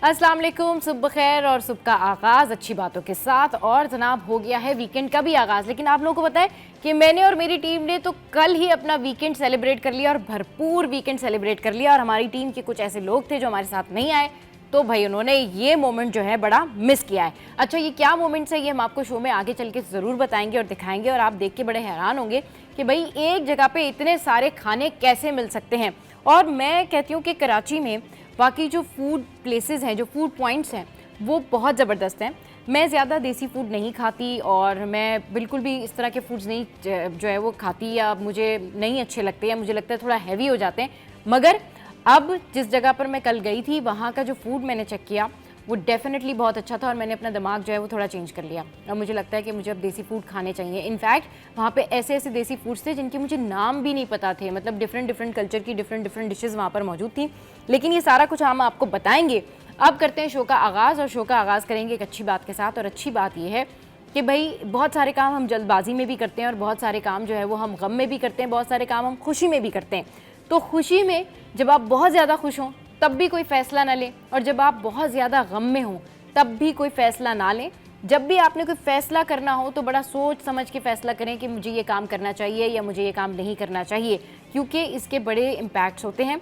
अस्सलाम वालेकुम, सुबह खैर और सुबह का आगाज़ अच्छी बातों के साथ। और जनाब हो गया है वीकेंड का भी आगाज़। लेकिन आप लोगों को पता है कि मैंने और मेरी टीम ने तो कल ही अपना वीकेंड सेलिब्रेट कर लिया और भरपूर वीकेंड सेलिब्रेट कर लिया। और हमारी टीम के कुछ ऐसे लोग थे जो हमारे साथ नहीं आए, तो भाई उन्होंने ये मोमेंट जो है बड़ा मिस किया है। अच्छा, ये क्या मोमेंट्स है ये हम आपको शो में आगे चल के ज़रूर बताएंगे और दिखाएंगे। और आप देख के बड़े हैरान होंगे कि भाई एक जगह पे इतने सारे खाने कैसे मिल सकते हैं। और मैं कहती हूँ कि कराची में बाकी जो फूड प्लेसेस हैं, जो फूड पॉइंट्स हैं, वो बहुत ज़बरदस्त हैं। मैं ज़्यादा देसी फूड नहीं खाती और मैं बिल्कुल भी इस तरह के फूड्स नहीं जो है वो खाती, या मुझे नहीं अच्छे लगते, या मुझे लगता है थोड़ा हैवी हो जाते हैं। मगर अब जिस जगह पर मैं कल गई थी वहाँ का जो फूड मैंने चेक किया वो डेफिनेटली बहुत अच्छा था और मैंने अपना दिमाग जो है वो थोड़ा चेंज कर लिया। और मुझे लगता है कि मुझे अब देसी फूड खाने चाहिए। इनफैक्ट वहाँ पे ऐसे ऐसे देसी फूड्स थे जिनके मुझे नाम भी नहीं पता थे। मतलब डिफरेंट कल्चर की डिफरेंट डिशेज़ वहाँ पर मौजूद थी। लेकिन ये सारा कुछ हम आपको बताएंगे। अब करते हैं शो का आगाज़, और शो का आगाज़ करेंगे एक अच्छी बात के साथ। और अच्छी बात यह है कि भाई बहुत सारे काम हम जल्दबाजी में भी करते हैं और बहुत सारे काम जो है वो हम गम में भी करते हैं, बहुत सारे काम हम खुशी में भी करते हैं। तो खुशी में जब आप बहुत ज़्यादा खुश हों तब भी कोई फ़ैसला ना लें, और जब आप बहुत ज़्यादा गम में हों तब भी कोई फ़ैसला ना लें। जब भी आपने कोई फ़ैसला करना हो तो बड़ा सोच समझ के फ़ैसला करें कि मुझे ये काम करना चाहिए या मुझे ये काम नहीं करना चाहिए, क्योंकि इसके बड़े इम्पैक्ट्स होते हैं।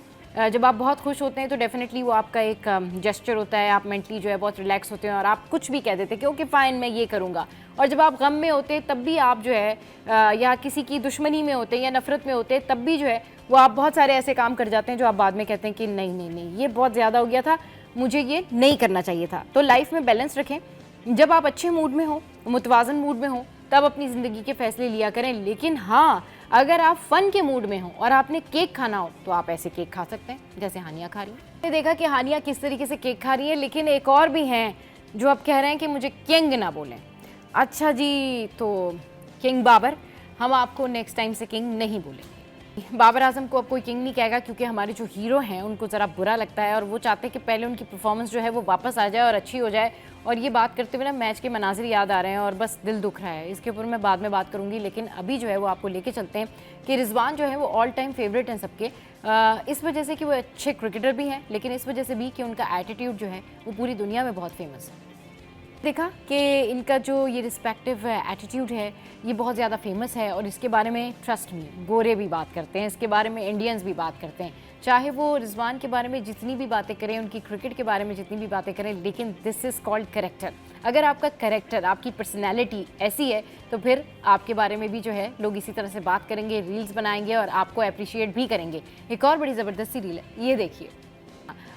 जब आप बहुत खुश होते हैं तो डेफिनेटली वो आपका एक जेस्चर होता है, आप मेंटली जो है बहुत रिलैक्स होते हैं और आप कुछ भी कह देते हैं कि ओके फ़ाइन मैं ये करूँगा। और जब आप गम में होते हैं तब भी आप जो है या किसी की दुश्मनी में होते हैं या नफ़रत में होते हैं तब भी जो है वो आप बहुत सारे ऐसे काम कर जाते हैं जो आप बाद में कहते हैं कि नहीं नहीं नहीं ये बहुत ज़्यादा हो गया था, मुझे ये नहीं करना चाहिए था। तो लाइफ में बैलेंस रखें। जब आप अच्छे मूड में हो, मुतवाज़न मूड में हो, तब अपनी ज़िंदगी के फ़ैसले लिया करें। लेकिन हाँ, अगर आप फ़न के मूड में हो और आपने केक खाना हो तो आप ऐसे केक खा सकते हैं जैसे हानिया खा रही है। मैंने देखा कि हानिया किस तरीके से केक खा रही है, लेकिन एक और भी हैं जो अब कह रहे हैं कि मुझे किंग ना बोलें। अच्छा जी, तो किंग बाबर, हम आपको नेक्स्ट टाइम से किंग नहीं बोलेंगे। बाबर आजम को अब कोई किंग नहीं कहेगा, क्योंकि हमारे जो हीरो हैं उनको ज़रा बुरा लगता है और वो चाहते हैं कि पहले उनकी परफॉर्मेंस जो है वो वापस आ जाए और अच्छी हो जाए। और ये बात करते हुए ना मैच के मनाजिर याद आ रहे हैं और बस दिल दुख रहा है। इसके ऊपर मैं बाद में बात करूंगी, लेकिन अभी जो है वो आपको लेके चलते हैं कि रिजवान जो है वो ऑल टाइम फेवरेट हैं सबके, इस वजह से कि वो अच्छे क्रिकेटर भी हैं, लेकिन इस वजह से भी कि उनका एटीट्यूड जो है वो पूरी दुनिया में बहुत फेमस है। देखा कि इनका जो ये रिस्पेक्टिव एटीट्यूड है ये बहुत ज़्यादा फेमस है और इसके बारे में ट्रस्ट मी गोरे भी बात करते हैं, इसके बारे में इंडियंस भी बात करते हैं। चाहे वो रिजवान के बारे में जितनी भी बातें करें, उनकी क्रिकेट के बारे में जितनी भी बातें करें, लेकिन दिस इज़ कॉल्ड कैरेक्टर। अगर आपका कैरेक्टर, आपकी पर्सनैलिटी ऐसी है तो फिर आपके बारे में भी जो है लोग इसी तरह से बात करेंगे, रील्स बनाएंगे और आपको अप्रिशिएट भी करेंगे। एक और बड़ी ज़बरदस्ती रील है, ये देखिए।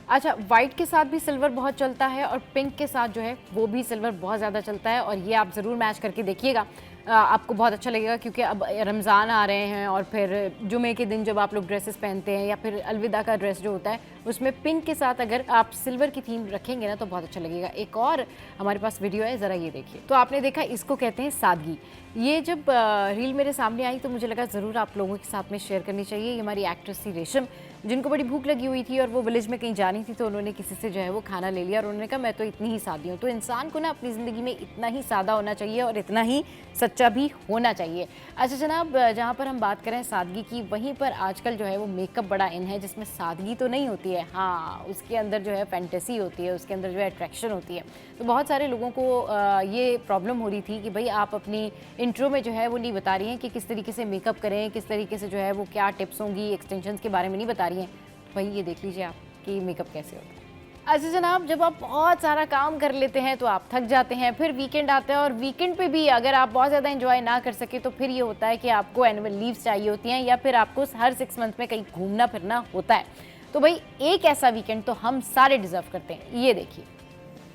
अच्छा, वाइट के साथ भी सिल्वर बहुत चलता है और पिंक के साथ जो है वो भी सिल्वर बहुत ज़्यादा चलता है। और ये आप ज़रूर मैच करके देखिएगा, आपको बहुत अच्छा लगेगा, क्योंकि अब रमज़ान आ रहे हैं और फिर जुमे के दिन जब आप लोग ड्रेसेस पहनते हैं या फिर अलविदा का ड्रेस जो होता है उसमें पिंक के साथ अगर आप सिल्वर की थीम रखेंगे ना तो बहुत अच्छा लगेगा। एक और हमारे पास वीडियो है, ज़रा ये देखिए। तो आपने देखा, इसको कहते हैं सादगी। ये जब रील मेरे सामने आई तो मुझे लगा ज़रूर आप लोगों के साथ में शेयर करनी चाहिए। ये हमारी एक्ट्रेस थी रेशम, जिनको बड़ी भूख लगी हुई थी और वो विलेज में कहीं जानी थी, तो उन्होंने किसी से जो है वो खाना ले लिया और उन्होंने कहा मैं तो इतनी ही सादी हूँ। तो इंसान को ना अपनी ज़िंदगी में इतना ही सादा होना चाहिए और इतना ही सच्चा भी होना चाहिए। अच्छा जनाब, जहाँ पर हम बात करें सादगी की, वहीं पर आजकल जो है वो मेकअप बड़ा इन है, जिसमें सादगी तो नहीं होती है, हाँ उसके अंदर जो है फैंटेसी होती है, उसके अंदर जो है अट्रैक्शन होती है। तो बहुत सारे लोगों को ये प्रॉब्लम हो रही थी कि भाई आप अपनी इंट्रो में जो है वो नहीं बता रही हैं कि किस तरीके से मेकअप करें, किस तरीके से जो है वो क्या टिप्स होंगी, एक्सटेंशंस के बारे में नहीं बता रही हैं। भाई ये देख लीजिए आप कि मेकअप कैसे होता है। अच्छा जनाब, जब आप बहुत सारा काम कर लेते हैं तो आप थक जाते हैं, फिर वीकेंड आता है और वीकेंड पे भी अगर आप बहुत ज़्यादा एंजॉय ना कर सके तो फिर ये होता है कि आपको एनुअल लीव्स चाहिए होती हैं या फिर आपको हर 6 मंथ में कहीं घूमना फिरना होता है। तो भाई एक ऐसा वीकेंड तो हम सारे डिज़र्व करते हैं, ये देखिए।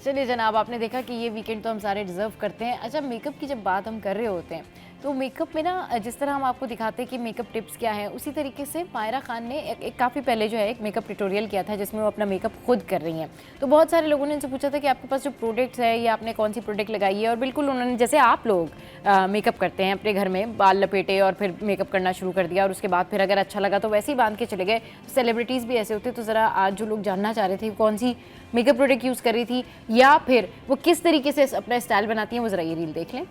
चलिए जनाब, आपने देखा कि ये वीकेंड तो हम सारे डिज़र्व करते हैं। अच्छा, मेकअप की जब बात हम कर रहे होते हैं तो मेकअप में ना जिस तरह हम आपको दिखाते हैं कि मेकअप टिप्स क्या है, उसी तरीके से मायरा खान ने एक काफ़ी पहले जो है एक मेकअप ट्यूटोरियल किया था जिसमें वो अपना मेकअप खुद कर रही हैं। तो बहुत सारे लोगों ने उनसे पूछा था कि आपके पास जो प्रोडक्ट्स है या आपने कौन सी प्रोडक्ट लगाई है, और बिल्कुल उन्होंने जैसे आप लोग मेकअप करते हैं अपने घर में, बाल लपेटे और फिर मेकअप करना शुरू कर दिया और उसके बाद फिर अगर अच्छा लगा तो वैसे ही बांध के चले गए। सेलिब्रिटीज़ भी ऐसे होते। तो ज़रा आज जो लोग जानना चाह रहे थे कौन सी मेकअप प्रोडक्ट यूज़ कर रही थी या फिर वो किस तरीके से अपना स्टाइल बनाती हैं, वो ज़रा ये रील देख लें।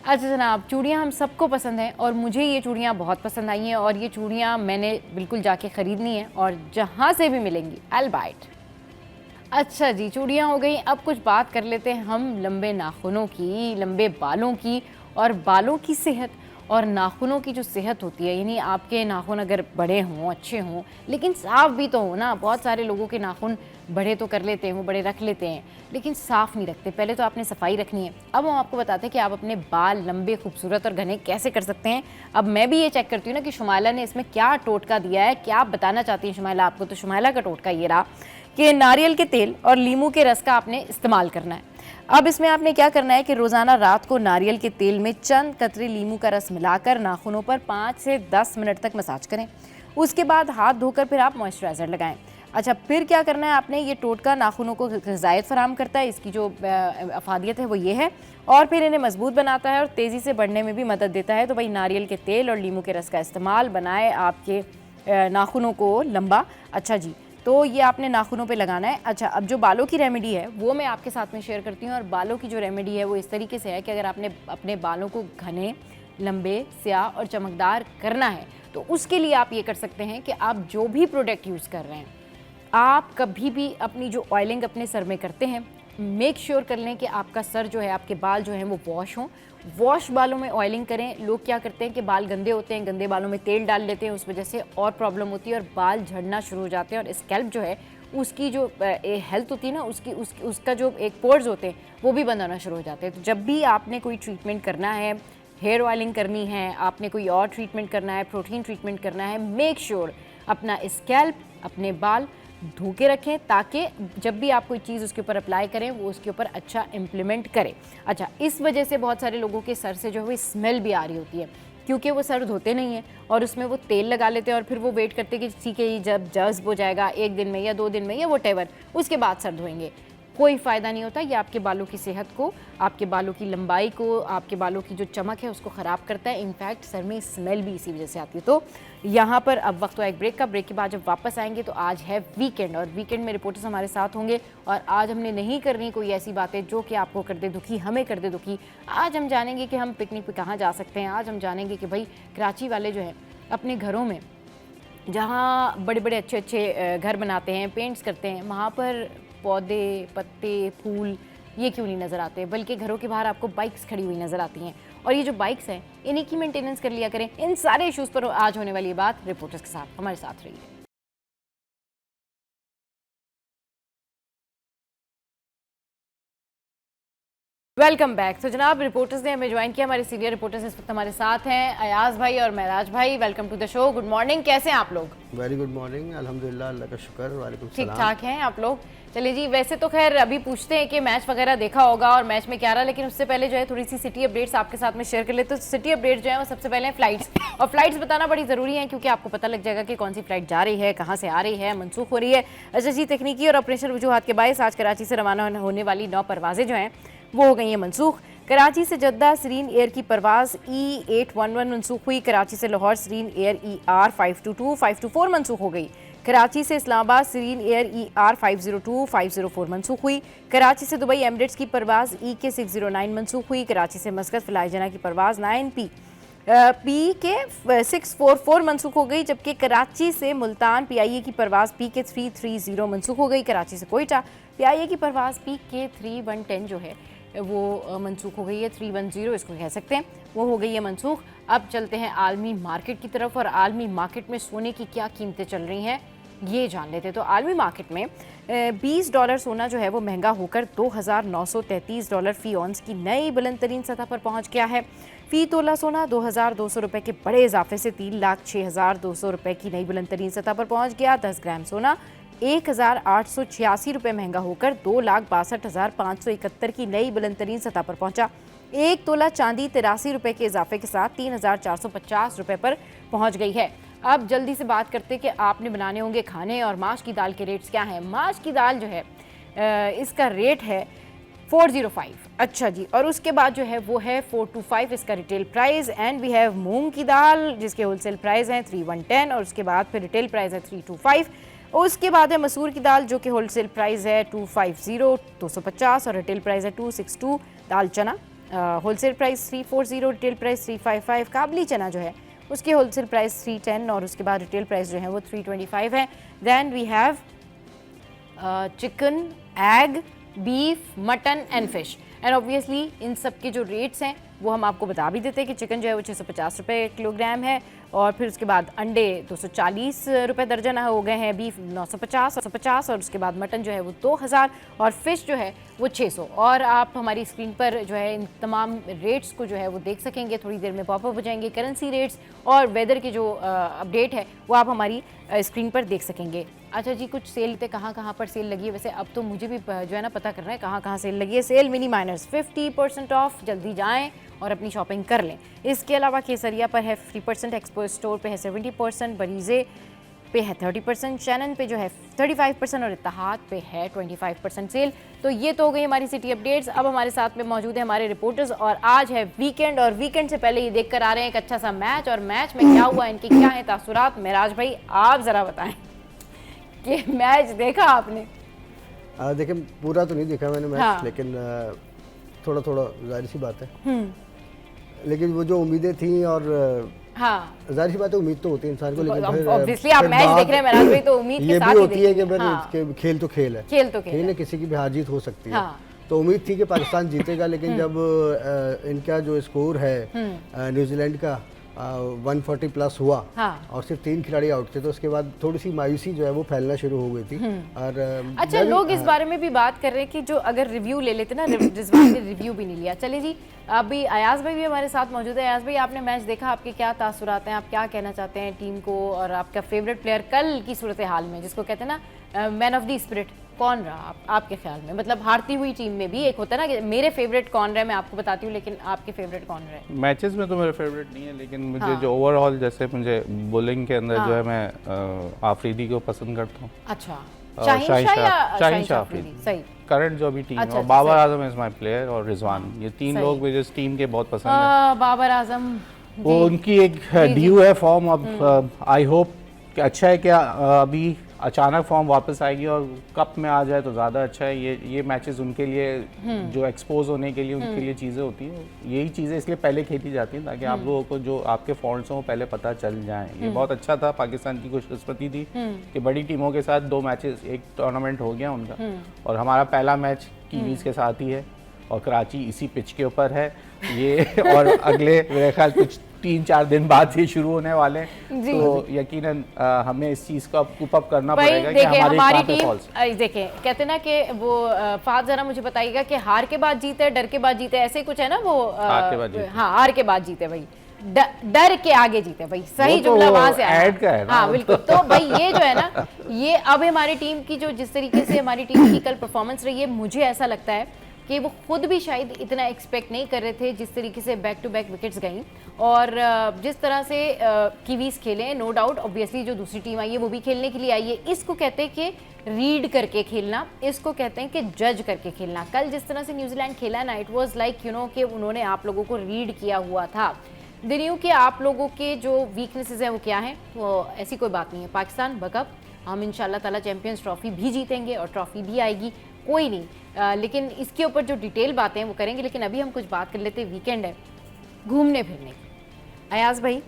अच्छा जनाब, चूड़ियाँ हम सबको पसंद हैं और मुझे ये चूड़ियाँ बहुत पसंद आई हैं और ये चूड़ियाँ मैंने बिल्कुल जाके ख़रीदनी है और जहाँ से भी मिलेंगी आई विल बाय इट। अच्छा जी, चूड़ियाँ हो गई। अब कुछ बात कर लेते हैं हम लंबे नाखूनों की, लंबे बालों की और बालों की सेहत और नाखूनों की जो सेहत होती है, यानी आपके नाखून अगर बड़े हों, अच्छे हों, लेकिन साफ़ भी तो हो ना। बहुत सारे लोगों के नाखून बड़े तो कर लेते हैं, वो बड़े रख लेते हैं, लेकिन साफ़ नहीं रखते। पहले तो आपने सफाई रखनी है। अब हम आपको बताते हैं कि आप अपने बाल लंबे, खूबसूरत और घने कैसे कर सकते हैं। अब मैं भी ये चेक करती हूँ ना कि शुमाइला ने इसमें क्या टोटका दिया है, क्या बताना चाहती हैं शुमाइला आपको। तो शुमाइला का टोटका ये रहा कि नारियल के तेल और नींबू के रस का आपने इस्तेमाल करना है। अब इसमें आपने क्या करना है कि रोज़ाना रात को नारियल के तेल में चंद कतरे नींबू का रस मिलाकर नाखूनों पर 5 से 10 मिनट तक मसाज करें। उसके बाद हाथ धोकर फिर आप मॉइस्चराइज़र लगाएं। अच्छा, फिर क्या करना है आपने, ये टोटका नाखूनों को ग़िज़ायत फराहम करता है, इसकी जो अफादियत है वो ये है, और फिर इन्हें मजबूत बनाता है और तेज़ी से बढ़ने में भी मदद देता है। तो भाई नारियल के तेल और नींबू के रस का इस्तेमाल बनाए आपके नाखूनों को लंबा। अच्छा जी, तो ये आपने नाखूनों पे लगाना है। अच्छा, अब जो बालों की रेमेडी है वो मैं आपके साथ में शेयर करती हूँ। और बालों की जो रेमेडी है वो इस तरीके से है कि अगर आपने अपने बालों को घने, लंबे, स्याह और चमकदार करना है तो उसके लिए आप ये कर सकते हैं कि आप जो भी प्रोडक्ट यूज़ कर रहे हैं, आप कभी भी अपनी जो ऑयलिंग अपने सर में करते हैं, मेक श्योर कर लें कि आपका सर जो है, आपके बाल जो हैं वो वॉश हों। वॉश बालों में ऑयलिंग करें। लोग क्या करते हैं कि बाल गंदे होते हैं, गंदे बालों में तेल डाल लेते हैं, उस वजह से और प्रॉब्लम होती है और बाल झड़ना शुरू हो जाते हैं। और स्कैल्प जो है उसकी जो हेल्थ होती है ना, उसका जो एक पोर्स होते हैं वो भी बंद होना शुरू हो जाते हैं। तो जब भी आपने कोई ट्रीटमेंट करना है, हेयर ऑयलिंग करनी है, आपने कोई और ट्रीटमेंट करना है, प्रोटीन ट्रीटमेंट करना है, मेक श्योर अपना स्कैल्प, अपने बाल धो के रखें, ताकि जब भी आप कोई चीज़ उसके ऊपर अप्लाई करें वो उसके ऊपर अच्छा इम्प्लीमेंट करें। अच्छा, इस वजह से बहुत सारे लोगों के सर से जो है स्मेल भी आ रही होती है, क्योंकि वो सर धोते नहीं हैं और उसमें वो तेल लगा लेते हैं और फिर वो वेट करते हैं कि ठीक है, ये जब जज्ब हो जाएगा 1 दिन में या 2 दिन में या वॉटेवर, उसके बाद सर धोएंगे। कोई फ़ायदा नहीं होता। ये आपके बालों की सेहत को, आपके बालों की लंबाई को, आपके बालों की जो चमक है उसको ख़राब करता है। इनफैक्ट सर में स्मेल भी इसी वजह से आती है। तो यहाँ पर अब वक्त हुआ एक ब्रेक का। ब्रेक के बाद जब वापस आएंगे तो आज है वीकेंड और वीकेंड में रिपोर्टर्स हमारे साथ होंगे और आज हमने नहीं करनी कोई ऐसी बातें जो कि आपको कर दे दुखी, हमें कर दे दुखी। आज हम जानेंगे कि हम पिकनिक पे कहाँ जा सकते हैं। आज हम जानेंगे कि भाई कराची वाले जो हैं अपने घरों में जहाँ बड़े बड़े अच्छे अच्छे घर बनाते हैं, पेंट्स करते हैं, वहाँ पर पौधे, पत्ते, फूल ये क्यों नहीं नज़र आते, बल्कि घरों के बाहर आपको बाइक्स खड़ी हुई नज़र आती हैं। और ये जो बाइक्स हैं इन्हीं की मेंटेनेंस कर लिया करें। इन सारे इश्यूज़ पर आज होने वाली बात रिपोर्टर्स के साथ, हमारे साथ रहिए। Welcome back. तो जनाब, रिपोर्टर्स ने हमें ज्वाइन किया। हमारे सीनियर रिपोर्टर्स इस वक्त हमारे साथ हैं, अयाज भाई और महराज भाई। Welcome to the show. Good morning, कैसे हैं आप लोग? वेरी गुड मॉर्निंग, अल्हम्दुलिल्लाह, अल्लाह का शुक्र। वालेकुम सलाम। ठीक ठाक हैं आप लोग? चलिए जी, वैसे तो खैर अभी पूछते हैं कि मैच वगैरह देखा होगा और मैच में क्या रहा, लेकिन उससे पहले जो है थोड़ी सी सिटी अपडेट्स आपके साथ में शेयर कर लेते। तो सिटी अपडेट्स जो है वो सबसे पहले हैं फ्लाइट्स, और फ्लाइट्स बताना बड़ी ज़रूरी है क्योंकि आपको पता लग जाएगा कि कौन सी फ्लाइट जा रही है, कहाँ से आ रही है, मनसूख हो रही है। अच्छा जी, तकनीकी और ऑपरेशनल वजूहात के बायस आज कराची से रवाना होने वाली 9 परवाजें जो हैं वो हो गई हैं मनसूख। कराची से जद्दा सरीन एयर की परवाज़ E811 मनसूख हुई। कराची से लाहौर सरीन एयर ER522 524 मनसूख हो गई। कराची से इस्लामाबाद सरीन एयर ER502 504 मनसूख हुई। कराची से दुबई एमिरेट्स की परवाज़ EK609 मनसूख हुई। कराची से मस्कत फ्लाईजना की परवाज़ 9P PK644 मनसूख हो गई, जबकि कराची से मुल्तान PIA की परवाज़ PK330 मनसूख हो गई। कराची से कोयटा PIA की परवाज़ PK3110 जो है वो मनसूख हो गई है, 310 इसको कह सकते हैं, वो हो गई है मनसूख। अब चलते हैं आलमी मार्केट की तरफ और आलमी मार्केट में सोने की क्या कीमतें चल रही हैं ये जान लेते हैं। तो आलमी मार्केट में $20 सोना जो है वो महंगा होकर $2,933 फ़ी औंस की नई बुलंद तरीन सतह पर पहुंच गया है। फ़ी तोला सोना 2,200 रुपये के बड़े इजाफे से 3,06,200 रुपये की नई बुलंद तरीन सतह पर पहुंच गया। 10 ग्राम सोना 1,886 रुपये महंगा होकर 2,62,571 की नई बुलंद तरीन सतह पर पहुंचा। 1 तोला चांदी 83 रुपये के इजाफे के साथ 3,450 रुपये पर पहुंच गई है। अब जल्दी से बात करते हैं कि आपने बनाने होंगे खाने और माश की दाल के रेट्स क्या हैं। माश की दाल जो है इसका रेट है 405। अच्छा जी, और उसके बाद जो है वो है 425 इसका retail price. And we have मूंग की दाल जिसके होलसेल प्राइस हैं 3110 और उसके बाद फिर रिटेल प्राइस है 325। उसके बाद है मसूर की दाल जो कि होलसेल प्राइस है 250 250 और रिटेल प्राइस है 262। दाल चना होलसेल प्राइस 340, रिटेल प्राइस 355। काबली चना जो है उसकी होलसेल प्राइस 310 और उसके बाद रिटेल प्राइस जो है वो 325 है। Then we have chicken, egg, beef, mutton and fish. And obviously इन सब के जो रेट्स हैं वो हम आपको बता भी देते हैं कि चिकन जो है वो 650 रुपये किलोग्राम है, और फिर उसके बाद अंडे 240 रुपये दर्जन हो गए हैं, बीफ 950 और उसके बाद मटन जो है वो 2000 और फिश जो है वो 600। और आप हमारी स्क्रीन पर जो है इन तमाम रेट्स को जो है वो देख सकेंगे, थोड़ी देर में पॉपअप हो जाएंगे करेंसी रेट्स और वेदर की जो अपडेट है वो आप हमारी स्क्रीन पर देख सकेंगे। अच्छा जी, कुछ सेल थे, कहाँ पर सेल लगी है? वैसे अब तो मुझे भी जो है ना पता करना है कहाँ सेल लगी है। सेल मिनी माइनर्स 50% ऑफ, जल्दी जाएं और अपनी शॉपिंग कर लें। इसके अलावा केसरिया पर है 50%, एक्सपो स्टोर पे है 70%, बरीजे पे है 30%, शैनन पे जो है 35% और इत्तेहाद पे है 25% सेल। तो ये तो हो गई हमारी सिटी अपडेट्स। अब हमारे साथ में मौजूद है हमारे रिपोर्टर्स और आज है वीकेंड, और वीकेंड से पहले ये देख कर आ रहे हैं एक अच्छा सा मैच, और मैच में क्या हुआ, इनके क्या है तासुरात। मेराज भाई आप ज़रा बताएं कि मैच देखा आपने? देखिए, पूरा तो नहीं देखा मैंने मैच, हाँ। लेकिन थोड़ा थोड़ा जाहिर सी बात है। लेकिन वो जो उम्मीदें थी, और हाँ, जाहिर सी बात है उम्मीद तो होती है इंसान को, लेकिन फिर ऑब्वियसली आप फिर मैच बात देख रहे हैं मेराज भाई तो उम्मीद के ये साथ भी ही होती है कि देखेंगे। फिर हाँ, खेल तो खेल है, खेल तो खेल है ना, है। किसी की भी हार जीत हो सकती है। हाँ। तो उम्मीद थी कि पाकिस्तान जीतेगा, लेकिन जब इनका जो स्कोर है न्यूजीलैंड का 140 प्लस हुआ, हाँ। और सिर्फ 3 खिलाड़ी आउट थे, तो उसके बाद थोड़ी सी मायूसी जो है वो फैलना शुरू हो गई थी। और अच्छा, लोग इस बारे में भी बात कर रहे हैं कि जो अगर रिव्यू ले लेते ना, रिजवान ने रिव्यू भी नहीं लिया। चलिए जी, अभी अयाज भाई भी हमारे साथ मौजूद है। अयाज भाई, आपने मैच देखा, आपके क्या तासुरात हैं, आप क्या कहना चाहते हैं टीम को, और आपका फेवरेट प्लेयर कल की सूरत हाल में, जिसको कहते हैं ना मैन ऑफ द स्पिरिट, कौन रहा आपके ख्याल में? मतलब हारती हुई टीम में भी एक होता है ना कि मेरे फेवरेट कौन रहे, मैं आपको बताती हूँ, लेकिन आपके फेवरेट कौन रहे? मैचेस में तो मेरा फेवरेट नहीं है, लेकिन मुझे हाँ। जो ओवरऑल, जैसे मुझे बॉलिंग के अंदर जो है मैं आफरीदी को पसंद करता हूँ। अच्छा, शाहीन शाहीन शाह अफरीदी, सही। करंट जो अभी टीम अच्छा, है, और अच्छा, बाबर सही। आजम इज माय प्लेयर, और रिजवान, ये तीन सही। लोग मुझे इस टीम के बहुत पसंद है। बाबर आजम वो उनकी एक ड्यू है फॉर्म, अब आई होप कि अच्छा है क्या अभी अचानक फॉर्म वापस आएगी और कप में आ जाए तो ज़्यादा अच्छा है। ये मैचेस उनके लिए जो एक्सपोज होने के लिए उनके लिए चीज़ें होती हैं, यही चीज़ें इसलिए पहले खेली जाती हैं ताकि आप लोगों को जो आपके फॉल्ट्स हैं वो पहले पता चल जाएं। ये बहुत अच्छा था, पाकिस्तान की खुशकिस्मती थी कि बड़ी टीमों के साथ 2 मैचेस, एक टूर्नामेंट हो गया उनका, और हमारा पहला मैच कीवीज़ के साथ ही है, और कराची इसी पिच के ऊपर है ये और अगले मेरे ख्याल कुछ 3-4 दिन बाद ये शुरू होने वाले हैं, तो यकीनन हमें इस चीज़ का कूप अप करना पड़ेगा कि हमारी टीम देखें, कहते ना कि वो फाद जरा मुझे बताइएगा कि हार के बाद जीते, डर के बाद जीते, ऐसे कुछ है ना वो? हार के बाद जीते। हाँ, हार के बाद जीते भाई, डर के आगे जीते भाई, सही जुमला वहां से आया। ऐड का है ना? हाँ बिल्कुल। तो भाई ये जो है ना, ये अब हमारी टीम की जो जिस तरीके से हमारी टीम की कल परफॉर्मेंस रही है, मुझे ऐसा लगता है कि वो खुद भी शायद इतना एक्सपेक्ट नहीं कर रहे थे जिस तरीके से बैक टू बैक विकेट्स गई, और जिस तरह से कीवीज खेले, नो डाउट ऑब्वियसली जो दूसरी टीम आई है वो भी खेलने के लिए आई है। इसको कहते हैं कि रीड करके खेलना, इसको कहते हैं कि जज करके खेलना। कल जिस तरह से न्यूजीलैंड खेला ना, it was like you know कि उन्होंने आप लोगों को रीड किया हुआ था। दिनियों के आप लोगों के जो वीकनेसेस हैं वो क्या हैं, वो ऐसी कोई बात नहीं है। पाकिस्तान बकअप, हम इंशाल्लाह ताला चैंपियंस ट्रॉफी भी जीतेंगे और ट्रॉफी भी आएगी, कोई नहीं। लेकिन इसके ऊपर जो डिटेल बातें हैं वो करेंगे, लेकिन अभी हम कुछ बात कर लेते हैं, वीकेंड है, घूमने फिरने की। अयाज भाई,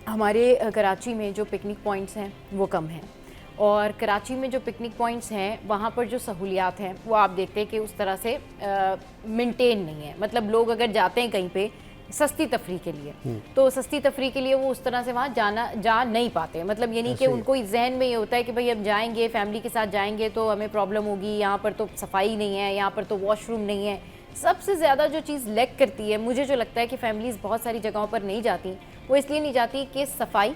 हमारे कराची में जो पिकनिक पॉइंट्स हैं वो कम हैं, और कराची में जो पिकनिक पॉइंट्स हैं वहाँ पर जो सहूलियात हैं वो आप देखते हैं कि उस तरह से मेंटेन नहीं है। मतलब लोग अगर जाते हैं कहीं पे सस्ती तफरी के लिए, तो सस्ती तफरी के लिए वो उस तरह से वहाँ जा नहीं पाते। मतलब ये नहीं कि उनको जहन में ये होता है कि भाई अब जाएंगे, फैमिली के साथ जाएंगे तो हमें प्रॉब्लम होगी, यहाँ पर तो सफाई नहीं है, यहाँ पर तो वॉशरूम नहीं है। सबसे ज़्यादा जो चीज़ लैक करती है, मुझे जो लगता है कि फैमिलीज़ बहुत सारी जगहों पर नहीं जाती, वो इसलिए नहीं जाती कि सफाई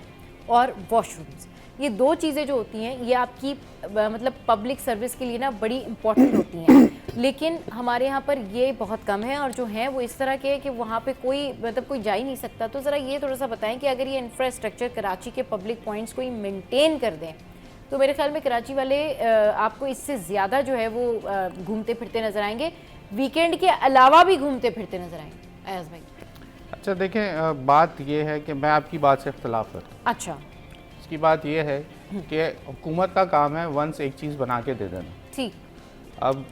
और वॉशरूम्स, ये 2 चीज़ें जो होती हैं ये आपकी मतलब पब्लिक सर्विस के लिए ना बड़ी इंपॉर्टेंट होती हैं, लेकिन हमारे यहाँ पर ये बहुत कम है, और जो हैं वो इस तरह के कि वहाँ पे कोई मतलब कोई जा ही नहीं सकता। तो ज़रा ये थोड़ा सा बताएं कि अगर ये इंफ्रास्ट्रक्चर कराची के पब्लिक पॉइंट्स को ही मेंटेन कर दें तो मेरे ख्याल में कराची वाले आपको इससे ज़्यादा जो है वो घूमते फिरते नज़र आएंगे, वीकेंड के अलावा भी घूमते फिरते नज़र आएंगे। अयाज भाई, अच्छा देखें, बात ये है कि मैं आपकी बात से इख्तलाफ करता हूँ। अच्छा, इसकी बात ये है कि हुकूमत का काम है वंस एक चीज़ बना के दे देना। ठीक। अब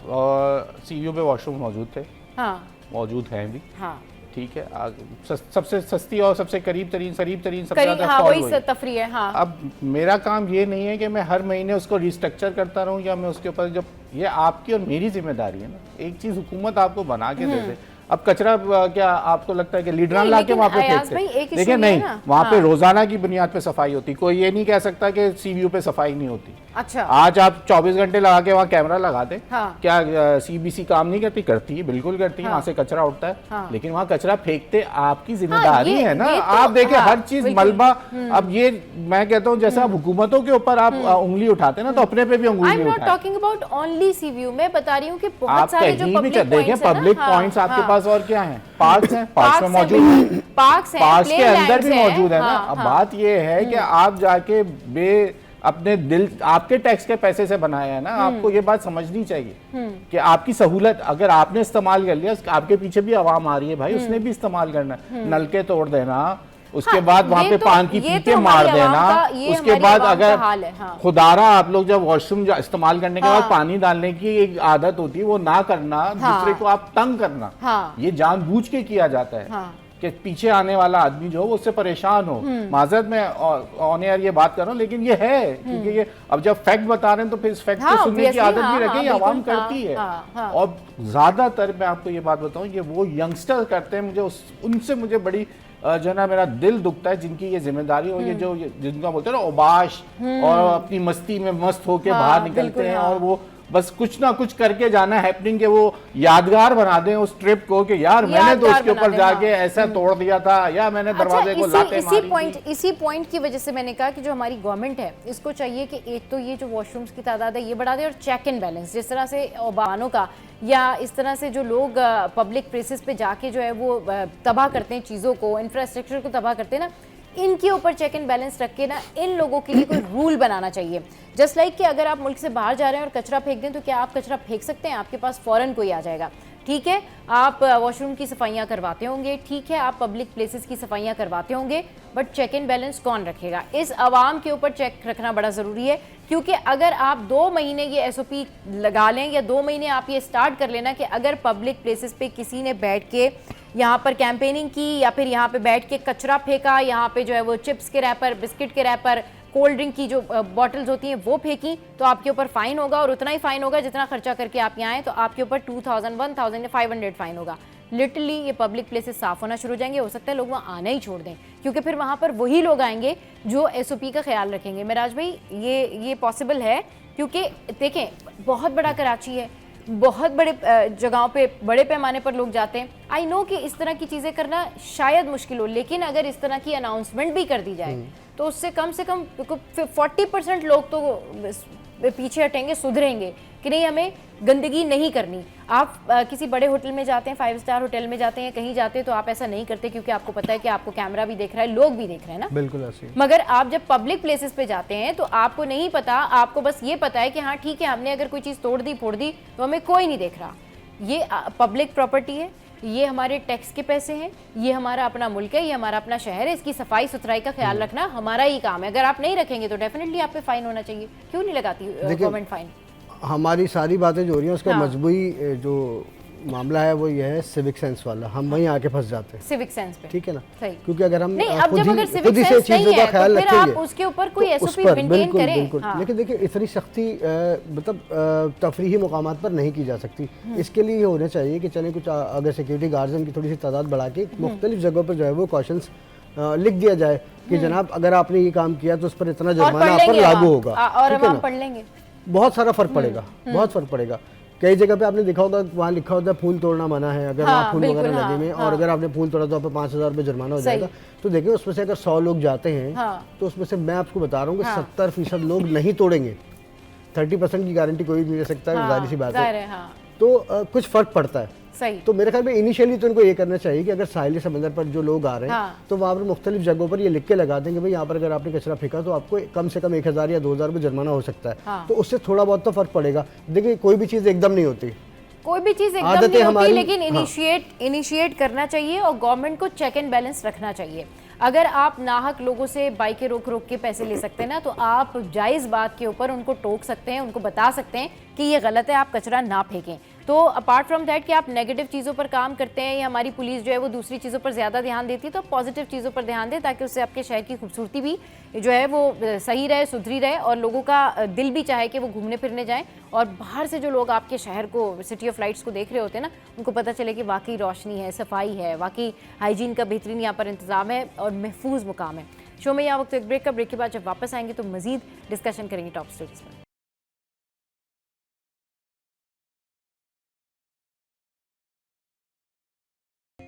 CU पे वॉशरूम मौजूद थे, हाँ, मौजूद हैं भी, हाँ, ठीक है, सबसे सस्ती और सबसे करीब तरीन सबसे ज्यादा हाँ, fall वही हुई। तफरी है। हाँ, अब मेरा काम ये नहीं है कि मैं हर महीने उसको रिस्ट्रक्चर करता रहूं या मैं उसके ऊपर, जब ये आपकी और मेरी जिम्मेदारी है ना, एक चीज हुकूमत आपको बना के दे दे। अब कचरा क्या आपको लगता है कि लीडरान नहीं, ला के लेकिन वहाँ पे अयाज फेंकते भाई, हैं? एक issue देखिए ये नहीं, है ना, वहाँ पे हाँ। रोजाना की बुनियाद पे सफाई होती, कोई ये नहीं कह सकता कि सीबीयू पे सफाई नहीं होती। अच्छा, आज आप 24 घंटे लगा के वहाँ कैमरा लगा दे, हाँ। क्या सीबीसी काम नहीं करती? करती है, बिल्कुल करती है। हाँ। वहाँ से कचरा उठता है, हाँ। लेकिन वहाँ कचरा फेंकते आपकी जिम्मेदारी ये- है ना। ये तो- आप देखें, हाँ, हर चीज बिल्कुल। मलबा, अब ये मैं कहता हूँ जैसे आप हुकूमतों के ऊपर आप उंगली उठाते हैं ना, तो अपने पे भी आई उंगली एम नॉट उठाए। Talking about only C view, मैं बता रही हूँ कि बहुत आप सारे जो कहीं भी पब्लिक देखें, पॉइंट्स हैं ना, पब्लिक हाँ, पॉइंट्स आपके हाँ। पास और क्या है? पार्क्स हैं, पार्क्स में मौजूद है, पार्क्स हैं, पार्क्स के play अंदर lands भी हैं, मौजूद है ना। हाँ, अब हाँ। बात ये है कि आप जाके अपने दिल, आपके टैक्स के पैसे से बनाया है ना, आपको ये बात समझनी चाहिए कि आपकी सहूलत अगर आपने इस्तेमाल कर लिया, आपके पीछे भी आवाम आ रही है भाई, उसने भी इस्तेमाल करना है। नलके तोड़ देना, उसके हाँ, बाद वहां ये पे तो- पान की ये पीके तो मार हमारी आवाम देना, का- ये उसके हमारी बाद आवाम का अगर हाल है, हाँ। खुदारा आप लोग जब वॉशरूम इस्तेमाल करने के बाद हाँ। पानी डालने की एक आदत होती है, वो ना करना, दूसरे को आप तंग करना, हाँ। ये जानबूझ के किया जाता है हाँ। कि पीछे आने वाला आदमी जो हो वो उससे परेशान हो। माजरत में ऑन एयर ये बात कर रहा हूँ, लेकिन ये है क्योंकि ये अब जब फैक्ट बता रहे हैं तो फिर इस फैक्ट हाँ, को सुनने की obviously, आदत हाँ, भी रखे, हाँ, ये आवाम बिल्कुल, करती है। हाँ, हाँ। और ज्यादातर मैं आपको ये बात बताऊं, ये वो यंगस्टर करते हैं, मुझे उनसे मुझे बड़ी जो ना मेरा दिल दुखता है, जिनकी ये जिम्मेदारी हो, ये जो जिनका बोलते हैं ना उबाश, और अपनी मस्ती में मस्त होके हाँ, बाहर निकलते बिल्कुल, हैं, हाँ। और वो बस कुछ ना कुछ करके जाना हैपनिंग के वो यादगार बना दें उस ट्रिप को कि यार मैंने तो यादगार उसके बना ऊपर दें, जाके हाँ। ऐसा तोड़ दिया था, या मैंने दरवाजे को लाते मारी थी। इसी पॉइंट की वजह से मैंने कहा कि जो हमारी गवर्नमेंट है, इसको चाहिए कि एक तो ये जो वॉशरूम्स की तादाद है ये बढ़ा दे, और चेक एंड बैलेंस, जिस तरह से वाहनों का या इस तरह से जो लोग पब्लिक प्लेसेस पे जाके जो है वो तबाह करते हैं चीज़ों को, इंफ्रास्ट्रक्चर को तबाह करते हैं ना, इनके ऊपर चेक एंड बैलेंस रख के ना इन लोगों के लिए कोई रूल बनाना चाहिए। जस्ट लाइक कि अगर आप मुल्क से बाहर जा रहे हैं और कचरा फेंक दें, तो क्या आप कचरा फेंक सकते हैं? आपके पास फ़ौरन कोई आ जाएगा। ठीक है, आप वॉशरूम की सफाइयाँ करवाते होंगे, ठीक है, आप पब्लिक प्लेसेस की सफाइयाँ करवाते होंगे, बट चेक एंड बैलेंस कौन रखेगा? इस आवाम के ऊपर चेक रखना बड़ा ज़रूरी है, क्योंकि अगर आप 2 महीने ये SOP लगा लें, या 2 महीने आप ये स्टार्ट कर लेना कि अगर पब्लिक प्लेसेस पे किसी ने बैठ के यहाँ पर कैंपेनिंग की, या फिर यहाँ पे बैठ के कचरा फेंका, यहाँ पे जो है वो चिप्स के रैपर, बिस्किट के रैपर, कोल्ड ड्रिंक की जो बॉटल्स होती हैं वो फेंकी, तो आपके ऊपर फाइन होगा, और उतना ही फाइन होगा जितना खर्चा करके आप यहाँ आए, तो आपके ऊपर 2000, 1000 या 500 फाइन होगा। लिटरली ये पब्लिक प्लेसेस साफ होना शुरू हो जाएंगे, हो सकता है लोग वहाँ आना ही छोड़ दें, क्योंकि फिर वहाँ पर वही लोग आएंगे जो SOP का ख्याल रखेंगे। मेराज भाई, ये पॉसिबल है, क्योंकि देखें बहुत बड़ा कराची है, बहुत बड़े जगहों पे बड़े पैमाने पर लोग जाते हैं। आई नो कि इस तरह की चीज़ें करना शायद मुश्किल हो, लेकिन अगर इस तरह की अनाउंसमेंट भी कर दी जाए तो उससे कम से कम 40% लोग तो पीछे हटेंगे, सुधरेंगे कि नहीं हमें गंदगी नहीं करनी। आप किसी बड़े होटल में जाते हैं, 5 स्टार होटल में जाते हैं, कहीं जाते हैं, तो आप ऐसा नहीं करते, क्योंकि आपको पता है कि आपको कैमरा भी देख रहा है, लोग भी देख रहे हैं ना। बिल्कुल ऐसे। मगर आप जब पब्लिक प्लेसेस पे जाते हैं तो आपको नहीं पता, आपको बस ये पता है कि हाँ ठीक है, हमने अगर कोई चीज़ तोड़ दी फोड़ दी तो हमें कोई नहीं देख रहा। ये पब्लिक प्रॉपर्टी है, ये हमारे टैक्स के पैसे हैं, ये हमारा अपना मुल्क है, ये हमारा अपना शहर है, इसकी सफाई सुथराई का ख्याल रखना हमारा ही काम है। अगर आप नहीं रखेंगे तो डेफिनेटली आप पे फाइन होना चाहिए। क्यों नहीं लगाती गवर्नमेंट फाइन? हमारी सारी बातें जो हो रही हैं उसका हाँ। मजबूरी जो मामला है वो ये है सिविक सेंस वाला, हम वहीं आके फंस जाते हैं। सिविक सेंस पे, ठीक है ना, सही। क्योंकि अगर हम नहीं, अब खुद जब ही अगर खुद सिविक ही से सेंस नहीं चीज़ों का है, ख्याल तो फिर रखेंगे आप उसके ऊपर कोई तो उस SOP पर मेंटेन बिल्कुल करें। बिल्कुल। हाँ। लेकिन देखिए इतनी सख्ती मतलब तफरीही मुकामात पर नहीं की जा सकती। इसके लिए ये होना चाहिए कि चलें कुछ अगर सिक्योरिटी गार्ड्स की थोड़ी सी तादाद बढ़ा के मुख्तलिफ जगहों पर जो है वो कॉशंस लिख दिया जाए कि जनाब अगर आपने ये काम किया तो उस पर इतना जुर्माना आप पर लागू होगा, और ठीक है हम ना? पढ़ लेंगे, बहुत सारा फर्क पड़ेगा, बहुत फर्क पड़ेगा। कई जगह पे आपने देखा होगा वहाँ लिखा होता है फूल तोड़ना मना है, अगर वहाँ फूल वगैरह लगे हुए हैं, और अगर आपने फूल तोड़ा तो आप पे 5000 रुपये जुर्माना हो जाएगा। तो देखिए उसमें से अगर 100 लोग जाते हैं तो उसमें से मैं आपको बता रहा हूँ कि 70% लोग नहीं तोड़ेंगे। 30% की गारंटी कोई नहीं दे सकता है, जाहिर सी बात है। तो कुछ फर्क पड़ता है। सही। तो मेरे ख्याल में इनिशियली तो इनको ये करना चाहिए कि अगर साहिल समंदर पर जो लोग आ रहे हैं तो वहाँ पर मुख्तलिफ जगहों पर ये लिख के लगा देंगे भाई यहाँ पर अगर आपने कचरा फेंका तो आपको कम से कम 1000 या 2000 रुपये जुर्माना हो सकता है। तो उससे थोड़ा बहुत तो फर्क पड़ेगा। देखिए कोई भी चीज़ एकदम नहीं होती, कोई भी चीज़ एकदम नहीं होती, लेकिन इनिशिएट करना चाहिए और गवर्नमेंट को चेक एंड बैलेंस रखना चाहिए। अगर आप नाहक लोगों से बाइकें रोक रोक के पैसे ले सकते हैं ना, तो आप जायज़ बात के ऊपर उनको टोक सकते हैं, उनको बता सकते हैं कि ये गलत है, आप कचरा ना फेंकें। तो अपार्ट फ्रॉम दैट कि आप नेगेटिव चीज़ों पर काम करते हैं या हमारी पुलिस जो है वो दूसरी चीज़ों पर ज़्यादा ध्यान देती है, तो पॉजिटिव चीज़ों पर ध्यान दें ताकि उससे आपके शहर की खूबसूरती भी जो है वो सही रहे, सुधरी रहे और लोगों का दिल भी चाहे कि वो घूमने फिरने जाएं और बाहर से जो लोग आपके शहर को, सिटी ऑफ लाइट्स को देख रहे होते हैं ना, उनको पता चले कि वाकई रोशनी है, सफाई है, वाकई हाइजीन का बेहतरीन यहाँ पर इंतजाम है और महफूज मुकाम है। शो में यहाँ वक्त एक ब्रेक का, ब्रेक के बाद जब वापस आएंगे तो मजीद डिस्कशन करेंगे टॉप स्टोरीज पर।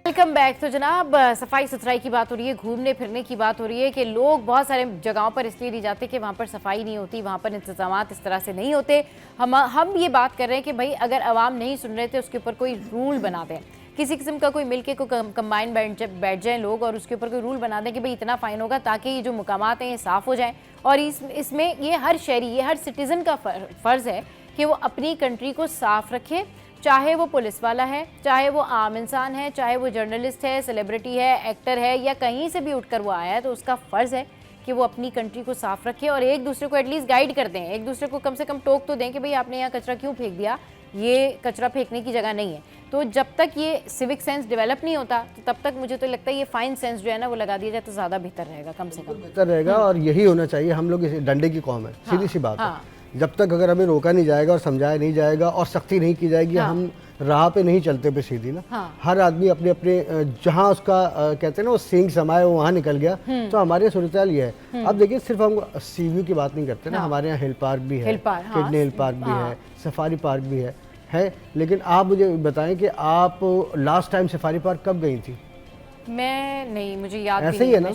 Welcome back. तो जनाब सफाई सुथराई की बात हो रही है, घूमने फिरने की बात हो रही है कि लोग बहुत सारे जगहों पर इसलिए नहीं जाते कि वहाँ पर सफाई नहीं होती, वहाँ पर इंतजामात इस तरह से नहीं होते। हम ये बात कर रहे हैं कि भाई अगर आवाम नहीं सुन रहे थे उसके ऊपर कोई रूल बना दें, किसी किस्म का कोई मिलके कोई कंबाइन बैठ जाएं लोग और उसके ऊपर कोई रूल बना दें कि भाई इतना फ़ाइन होगा ताकि ये जो मुकामात हैं ये साफ़ हो जाएं। और इसमें ये हर शहरी, ये हर सिटीज़न का फ़र्ज़ है कि वो अपनी कंट्री को साफ़ रखे, चाहे वो पुलिस वाला है, चाहे वो आम इंसान है, चाहे वो जर्नलिस्ट है, सेलिब्रिटी है, एक्टर है या कहीं से भी उठकर वो आया है, तो उसका फ़र्ज़ है कि वो अपनी कंट्री को साफ़ रखे और एक दूसरे को एटलीस्ट गाइड कर दें, एक दूसरे को कम से कम टोक तो दें कि भाई आपने यहाँ कचरा क्यों फेंक दिया, ये कचरा फेंकने की जगह नहीं है। तो जब तक ये सिविक सेंस डेवलप नहीं होता तो तब तक मुझे तो लगता है ये फाइन सेंस जो है ना वो लगा दिया जाए तो ज़्यादा बेहतर रहेगा, कम से कम बेहतर रहेगा। और यही होना चाहिए। हम लोग इस डंडे की कौम है, सीधी सी बात है। जब तक अगर हमें रोका नहीं जाएगा और समझाया नहीं जाएगा और सख्ती नहीं की जाएगी, हम राह पे नहीं चलते पे सीधी ना। हर आदमी अपने अपने जहाँ उसका कहते हैं ना वो सींग समाये वो वहाँ निकल गया। तो हमारे सूरत ये है। अब देखिए सिर्फ हम सी व्यू की बात नहीं करते ना, हमारे यहाँ हिल पार्क भी है, किडनी हिल पार्क भी है, सफारी पार्क भी है। लेकिन आप मुझे बताएं कि आप लास्ट टाइम सफारी पार्क कब गई थी? मैं नहीं, मुझे याद ऐसे ही है ना,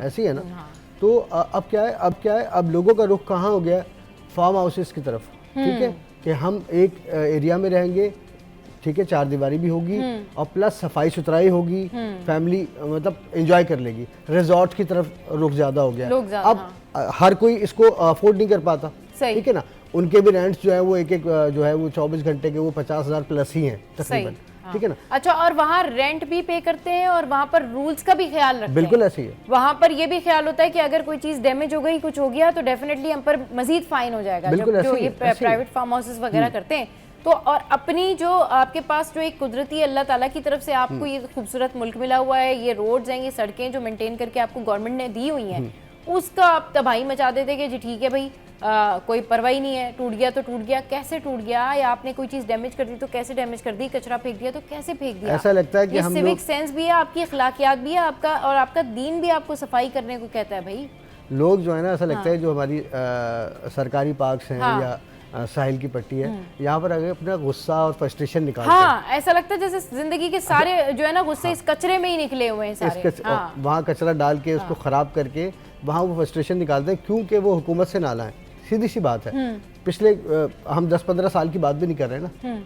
ऐसे ही है ना। तो अब क्या है, अब लोगों का रुख कहाँ हो गया? फार्म हाउसेस की तरफ। ठीक है कि हम एक एरिया में रहेंगे, ठीक है, चार दीवारी भी होगी और प्लस सफाई सुथराई होगी, फैमिली मतलब एंजॉय कर लेगी। रिजॉर्ट की तरफ रुख ज्यादा हो गया। अब हर कोई इसको अफोर्ड नहीं कर पाता, ठीक है ना। उनके भी रेंट्स जो है वो एक जो है वो 24 घंटे के वो 50,000 प्लस ही हैं तकरीबन, ठीक है ना। अच्छा, और वहाँ रेंट भी पे करते हैं और वहाँ पर रूल्स का भी ख्याल रखते हैं। बिल्कुल ऐसे ही है। वहाँ पर ये भी ख्याल होता है कि अगर कोई चीज डैमेज हो गई, कुछ हो गया तो डेफिनेटली हम पर मजीद फाइन हो जाएगा। जो ये प्राइवेट फार्म हाउसेस वगैरह करते हैं तो। और अपनी जो आपके पास जो एक कुदरती अल्लाह ताला की तरफ से आपको ये खूबसूरत मुल्क मिला हुआ है, ये रोड्स हैं, ये सड़कें जो मेंटेन करके आपको गवर्नमेंट ने दी हुई हैं, उसका आप तबाही मचा देते कि जी ठीक है भाई कोई परवाही नहीं है, टूट गया तो टूट गया, कैसे टूट गया, या आपने कोई चीज डैमेज कर दी तो कैसे डैमेज कर दी, कचरा फेंक दिया तो कैसे फेंक दिया। ऐसा लगता है कि हम सिविक सेंस भी है, आपकी अखलाकियात भी है आपका, और आपका दीन भी आपको सफाई करने को कहता है। भाई लोग जो है ना, ऐसा लगता है जो हमारी सरकारी पार्क्स हैं या साहिल की पट्टी है, यहाँ पर अगर अपना गुस्सा और फ्रस्ट्रेशन निकालते हैं, ऐसा लगता है जैसे जिंदगी के सारे जो है ना गुस्से इस कचरे में ही निकले हुए हैं सारे। वहाँ कचरा डाल के उसको खराब करके वहाँ वो फ्रस्ट्रेशन निकालते हैं, क्योंकि वो हुकूमत से नाला है। सीधी सी बात है। पिछले हम 10-15 साल की बात भी नहीं कर रहे ना,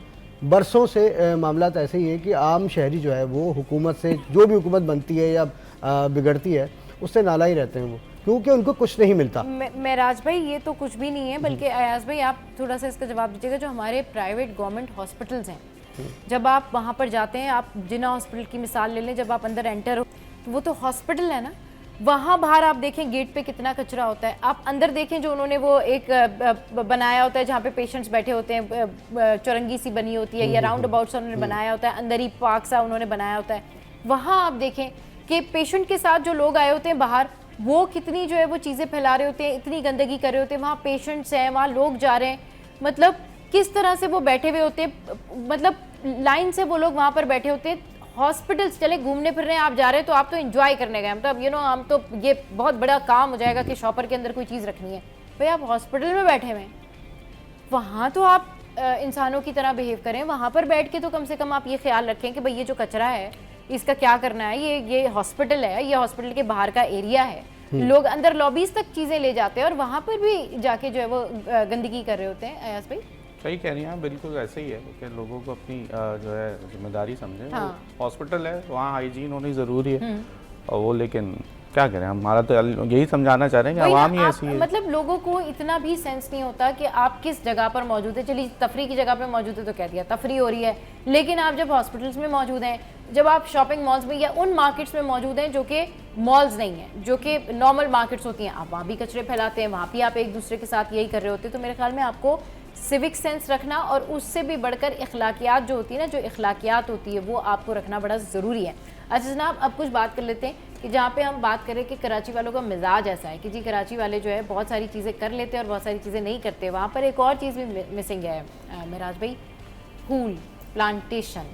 बरसों से मामला तो ऐसे ही है कि आम शहरी जो है वो हुकूमत से, जो भी हुकूमत बनती है या बिगड़ती है, उससे नाला ही रहते हैं वो, क्योंकि उनको कुछ नहीं मिलता। महराज भाई ये तो कुछ भी नहीं है, बल्कि अयाज भाई आप थोड़ा सा इसका जवाब दीजिएगा। जो हमारे प्राइवेट गवर्नमेंट हॉस्पिटल्स हैं, जब आप वहाँ पर जाते हैं, आप जिना हॉस्पिटल की मिसाल ले लें, जब आप अंदर एंटर हो तो वो तो हॉस्पिटल है ना, वहाँ बाहर आप देखें गेट पे कितना कचरा होता है। आप अंदर देखें जो उन्होंने वो एक बनाया होता है जहाँ पे पेशेंट्स बैठे होते हैं, चौरंगी सी बनी होती है या राउंड अबाउट सा उन्होंने बनाया होता है, अंदर ही पार्क सा उन्होंने बनाया होता है। वहाँ आप देखें कि पेशेंट के साथ जो लोग आए होते हैं बाहर, वो कितनी जो है वो चीज़ें फैला रहे होते हैं, इतनी गंदगी कर रहे होते हैं। वहाँ पेशेंट्स हैं, वहाँ लोग जा रहे हैं, मतलब किस तरह से वो बैठे हुए होते हैं, मतलब लाइन से वो लोग वहाँ पर बैठे होते हैं। हॉस्पिटल्स चले घूमने फिर रहे हैं, आप जा रहे हैं तो आप तो एंजॉय करने गए, मतलब हम तो ये बहुत बड़ा काम हो जाएगा कि शॉपर के अंदर कोई चीज़ रखनी है, भाई आप हॉस्पिटल में बैठे हुए हैं, वहाँ तो आप इंसानों की तरह बिहेव करें। वहाँ पर बैठ के तो कम से कम आप ये ख्याल रखें कि भाई ये जो कचरा है इसका क्या करना है, ये हॉस्पिटल है, ये हॉस्पिटल के बाहर का एरिया है, लोग अंदर लॉबीज तक चीज़ें ले जाते हैं और वहाँ पर भी जाके जो है वो गंदगी कर रहे होते हैं। अयाज भाई सही कह रही हैं, बिल्कुल ऐसे ही है कि लोगों को अपनी जो है जिम्मेदारी समझें। हॉस्पिटल है, वहाँ हाइजीन होनी ज़रूरी है, और वो लेकिन क्या करें, हमारा तो यही समझाना चाह रहे हैं कि आवाम ही ऐसी है। मतलब लोगों को इतना भी सेंस नहीं होता कि आप किस जगह पर मौजूद है। चलिए तफरी की जगह पर मौजूद है तो कह दिया तफरी हो रही है, लेकिन आप जब हॉस्पिटल्स में मौजूद हैं, जब आप शॉपिंग मॉल्स में या उन मार्केट्स में मौजूद हैं जो कि मॉल्स नहीं हैं, जो कि नॉर्मल मार्केट्स होती हैं, आप वहाँ भी कचरे फैलाते हैं, वहाँ भी आप एक दूसरे के साथ यही कर रहे होते हैं। तो मेरे ख्याल में आपको सिविक सेंस रखना और उससे भी बढ़कर इखलाकियात जो होती है ना, जो इखलाकियात होती है वो आपको रखना बड़ा ज़रूरी है। अच्छा जनाब, अब कुछ बात कर लेते हैं कि जहाँ पे हम बात करें कि कराची वालों का मिजाज ऐसा है कि जी कराची वाले जो है बहुत सारी चीज़ें कर लेते हैं और बहुत सारी चीज़ें नहीं करते। वहाँ पर एक और चीज़ भी मिसिंग है महराज भाई, फूल, प्लांटेशन,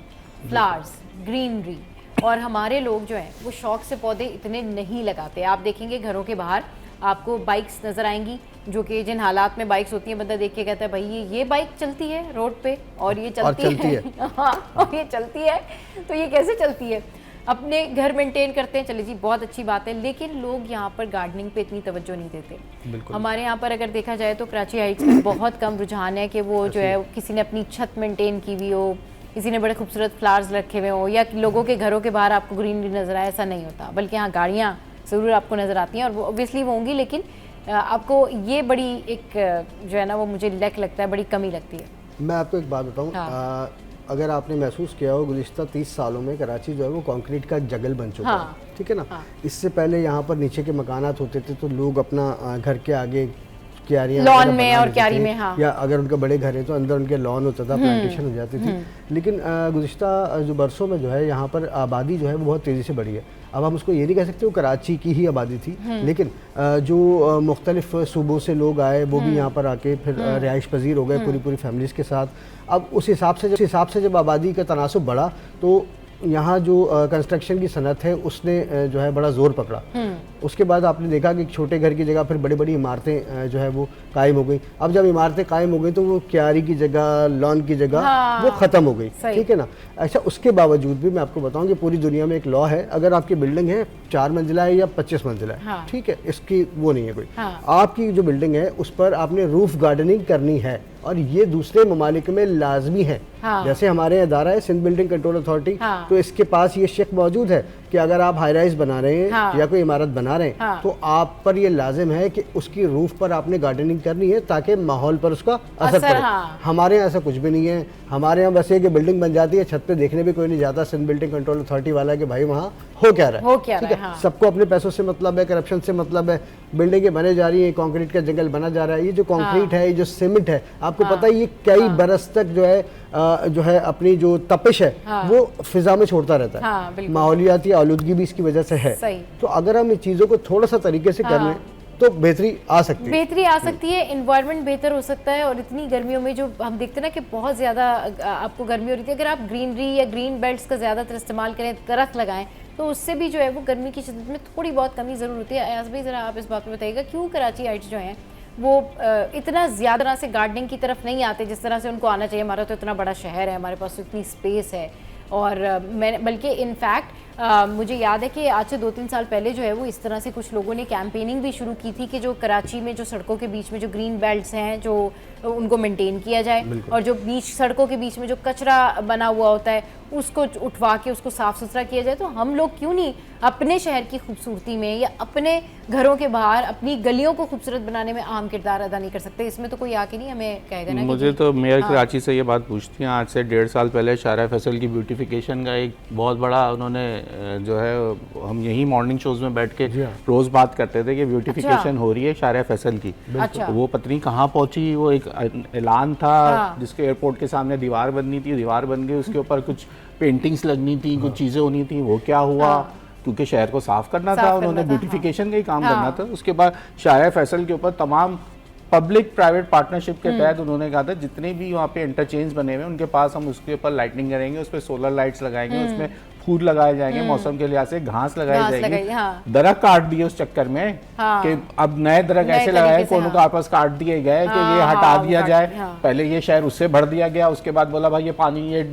फ्लावर्स, ग्रीनरी। और हमारे लोग जो हैं वो शौक़ से पौधे इतने नहीं लगाते। आप देखेंगे घरों के बाहर आपको बाइक्स नज़र आएंगी, जो कि जिन हालात में बाइक्स होती हैं बंदा देख के कहता है भाई ये बाइक चलती है रोड पे और ये चलती है हाँ, और ये चलती है तो ये कैसे चलती है। अपने घर मेंटेन करते हैं, चले जी बहुत अच्छी बात है, लेकिन लोग यहाँ पर गार्डनिंग पे इतनी तवज्जो नहीं देते। हमारे यहाँ पर अगर देखा जाए तो कराची हाइट्स में बहुत कम रुझान है कि वो जो है किसी ने अपनी छत मेंटेन की हुई हो, किसी ने बड़े खूबसूरत फ्लावर्स रखे हुए हो, या लोगों के घरों के बाहर आपको ग्रीनरी नज़र आए, ऐसा नहीं होता। बल्कि यहाँ गाड़ियाँ ज़रूर आपको नज़र आती हैं और वो ऑब्वियसली वो होंगी, लेकिन आपको ये बड़ी एक जो है ना वो मुझे लगता है बड़ी कमी लगती है। मैं आपको एक बात बताऊँ, अगर आपने महसूस किया हो गुज़िश्ता 30 सालों में कराची जो है वो कंक्रीट का जंगल बन चुका है, ठीक है ना। इससे पहले यहाँ पर नीचे के मकानात होते थे तो लोग अपना घर के आगे क्यारियां लॉन में और क्यारी में, हाँ, या अगर उनके बड़े घर है तो अंदर उनके लॉन होता था, प्लांटेशन हो जाती थी। लेकिन गुज़िश्ता जो बरसों में जो है यहाँ पर आबादी जो है वो बहुत तेज़ी से बढ़ी है। अब हम उसको ये नहीं कह सकते वो कराची की ही आबादी थी, लेकिन जो मुख्तलिफ सूबों से लोग आए वो भी यहाँ पर आके फिर रिहाइश पजीर हो गए पूरी फैमिलीज़ के साथ। अब उस हिसाब से जब आबादी का तनासुब बढ़ा तो यहाँ जो कंस्ट्रक्शन की सनत है उसने जो है बड़ा जोर पकड़ा। उसके बाद आपने देखा कि छोटे घर की जगह फिर बड़ी बड़ी इमारतें जो है वो कायम हो गई। अब जब इमारतें कायम हो गई तो वो क्यारी की जगह, लॉन की जगह वो ख़त्म हो गई, ठीक है ना। अच्छा, उसके बावजूद भी मैं आपको बताऊं कि पूरी दुनिया में एक लॉ है, अगर आपकी बिल्डिंग है 4 मंजिला है या 25 मंजिला है, ठीक है, इसकी वो नहीं है कोई, आपकी जो बिल्डिंग है उस पर आपने रूफ गार्डनिंग करनी है और ये दूसरे ममालिक में लाजमी है। जैसे हमारे अदारा है सिंध बिल्डिंग कंट्रोल अथॉरिटी, तो इसके पास ये शेक मौजूद है कि अगर आप हाई राइज बना रहे हैं या कोई इमारत बना रहे हैं तो आप पर ये लाजिम है कि उसकी रूफ पर आपने गार्डनिंग करनी है ताकि माहौल पर उसका असर पड़े। हमारे यहाँ ऐसा कुछ भी नहीं है। हमारे यहाँ बस ये कि बिल्डिंग बन जाती है, छत पे देखने भी कोई नहीं जाता सिंध बिल्डिंग कंट्रोल अथॉरिटी वाला कि भाई वहाँ हो क्या रहा है, ठीक है। सबको अपने पैसों से मतलब है, करप्शन से मतलब है, बिल्डिंगें बने जा रही है, कंक्रीट का जंगल बना जा रहा है। ये जो कंक्रीट है, ये जो सीमेंट है, आपको पता है ये कई बरस तक जो है अपनी जो तपिश है वो फिजा में छोड़ता रहता है। माहौलियाती आलूदगी भी इसकी वजह से है। तो अगर हम इन चीज़ों को थोड़ा सा तरीके से कर लें तो बेहतरी आ सकती है, एनवायरनमेंट बेहतर हो सकता है। और इतनी गर्मियों में जो हम देखते हैं ना कि बहुत ज़्यादा आपको गर्मी हो रही थी, अगर आप ग्रीनरी या ग्रीन बेल्ट्स का ज़्यादातर इस्तेमाल करें, दरख्त लगाएं, तो उससे भी जो है वो गर्मी की शिद्दत में थोड़ी बहुत कमी ज़रूर होती है। अयाज भाई ज़रा आप इस बात पर बताइएगा, क्यों कराची हाइट्स जो हैं वो इतना ज़्यादा से गार्डनिंग की तरफ नहीं आते जिस तरह से उनको आना चाहिए। हमारा तो इतना बड़ा शहर है, हमारे पास तो इतनी स्पेस है। और मैं बल्कि इनफैक्ट मुझे याद है कि आज से 2-3 साल पहले जो है वो इस तरह से कुछ लोगों ने कैंपेनिंग भी शुरू की थी कि जो कराची में जो सड़कों के बीच में जो ग्रीन बेल्ट्स हैं जो उनको मेंटेन किया जाए, और जो बीच सड़कों के बीच में जो कचरा बना हुआ होता है उसको उठवा के उसको साफ़ सुथरा किया जाए। तो हम लोग क्यों नहीं अपने शहर की खूबसूरती में या अपने घरों के बाहर अपनी गलियों को खूबसूरत बनाने में अहम किरदार अदा नहीं कर सकते? इसमें तो कोई आके नहीं हमें कहेगा ना। मुझे तो मेयर कराची से ये बात पूछती हैं, आज से 1.5 साल पहले शारा फैसल की ब्यूटिफिकेशन का एक बहुत बड़ा उन्होंने जो है, हम यही मॉर्निंग शोज में बैठ के रोज बात करते थे कि ब्यूटिफिकेशन हो रही है शारा फैसल की। वो पत्नी कहाँ पहुंची, वो एक ऐलान था जिसके एयरपोर्ट के सामने दीवार बननी थी, दीवार बन गई, उसके ऊपर कुछ पेंटिंग्स लगनी थी, कुछ चीजें होनी थी, वो क्या हुआ? क्योंकि शहर को साफ करना था, उन्होंने ब्यूटिफिकेशन का ही काम करना था। उसके बाद शारा फैसल के ऊपर तमाम पब्लिक प्राइवेट पार्टनरशिप के तहत उन्होंने कहा था जितने भी वहाँ पे इंटरचेंज बने हुए उनके पास हम उसके ऊपर लाइटनिंग करेंगे, उस पर सोलर लाइट्स लगाएंगे, उसमें फूल लगाए जाएंगे, मौसम के लिहाज से घास लगाई जाएगी। दरख्त काट दिए उस चक्कर में कि अब नए दरख्त ऐसे लगाए कोनो का आपस काट दिए गए कि ये हटा दिया जाए। पहले ये शहर उससे भर दिया गया, उसके बाद बोला भाई ये पानी, ये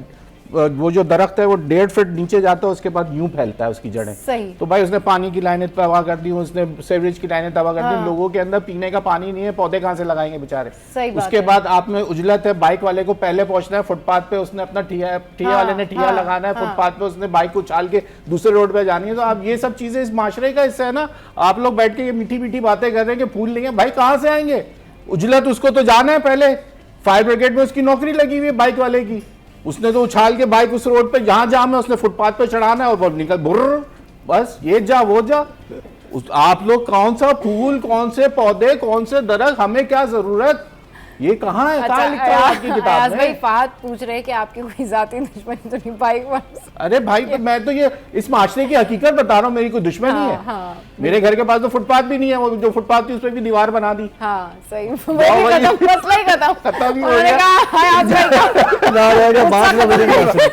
वो जो दरख्त है वो 1.5 फीट नीचे जाता है, उसके बाद यूं फैलता है उसकी जड़ें। तो भाई उसने पानी की लाइनें तबाह कर दी, उसने सीवरेज की लाइनें तबाह कर दी। लोगों के अंदर पीने का पानी नहीं है, पौधे कहाँ से लगाएंगे बेचारे। उसके बाद आप में उजलत है, बाइक वाले को पहले पहुंचना है फुटपाथ पे, उसने अपना ठिया वाले ने ठिया लगाना है फुटपाथ पे, उसने बाइक को उछाल के दूसरे रोड पे जानी है। तो आप ये सब चीजें इस माशरे का हिस्सा है ना। आप लोग बैठ के ये मीठी मीठी बातें कर रहे हैं कि फूल नहीं है, भाई कहाँ से आएंगे? उजलत उसको तो जाना है, पहले फायर ब्रिगेड में उसकी नौकरी लगी हुई है बाइक वाले की, उसने तो उछाल के बाइक उस रोड पे जहां जाम है उसने फुटपाथ पे चढ़ाना है और निकल बुर्र, बस ये जा वो जा। आप लोग कौन सा फूल, कौन से पौधे, कौन से दरख्त, हमें क्या जरूरत? ये कहाँ है, अच्छा, कहाँ लिखा है आपकी किताब अयाज भाई में? फहद पूछ रहे हैं कि आपकी कोई जाती दुश्मनी तो नहीं पाई बस। अरे भाई, तो मैं तो ये इस माशरे की हकीकत बता रहा हूँ, मेरी कोई दुश्मनी है। हाँ, मेरे घर के पास तो फुटपाथ भी नहीं है, वो जो फुटपाथ थी उस पर भी दीवार बना दी। हाँ सही, मसला ही खत्म ही हो उन्होंने गया। कहा, अयाज भाई का ना रहेगा बात ना बनेगा।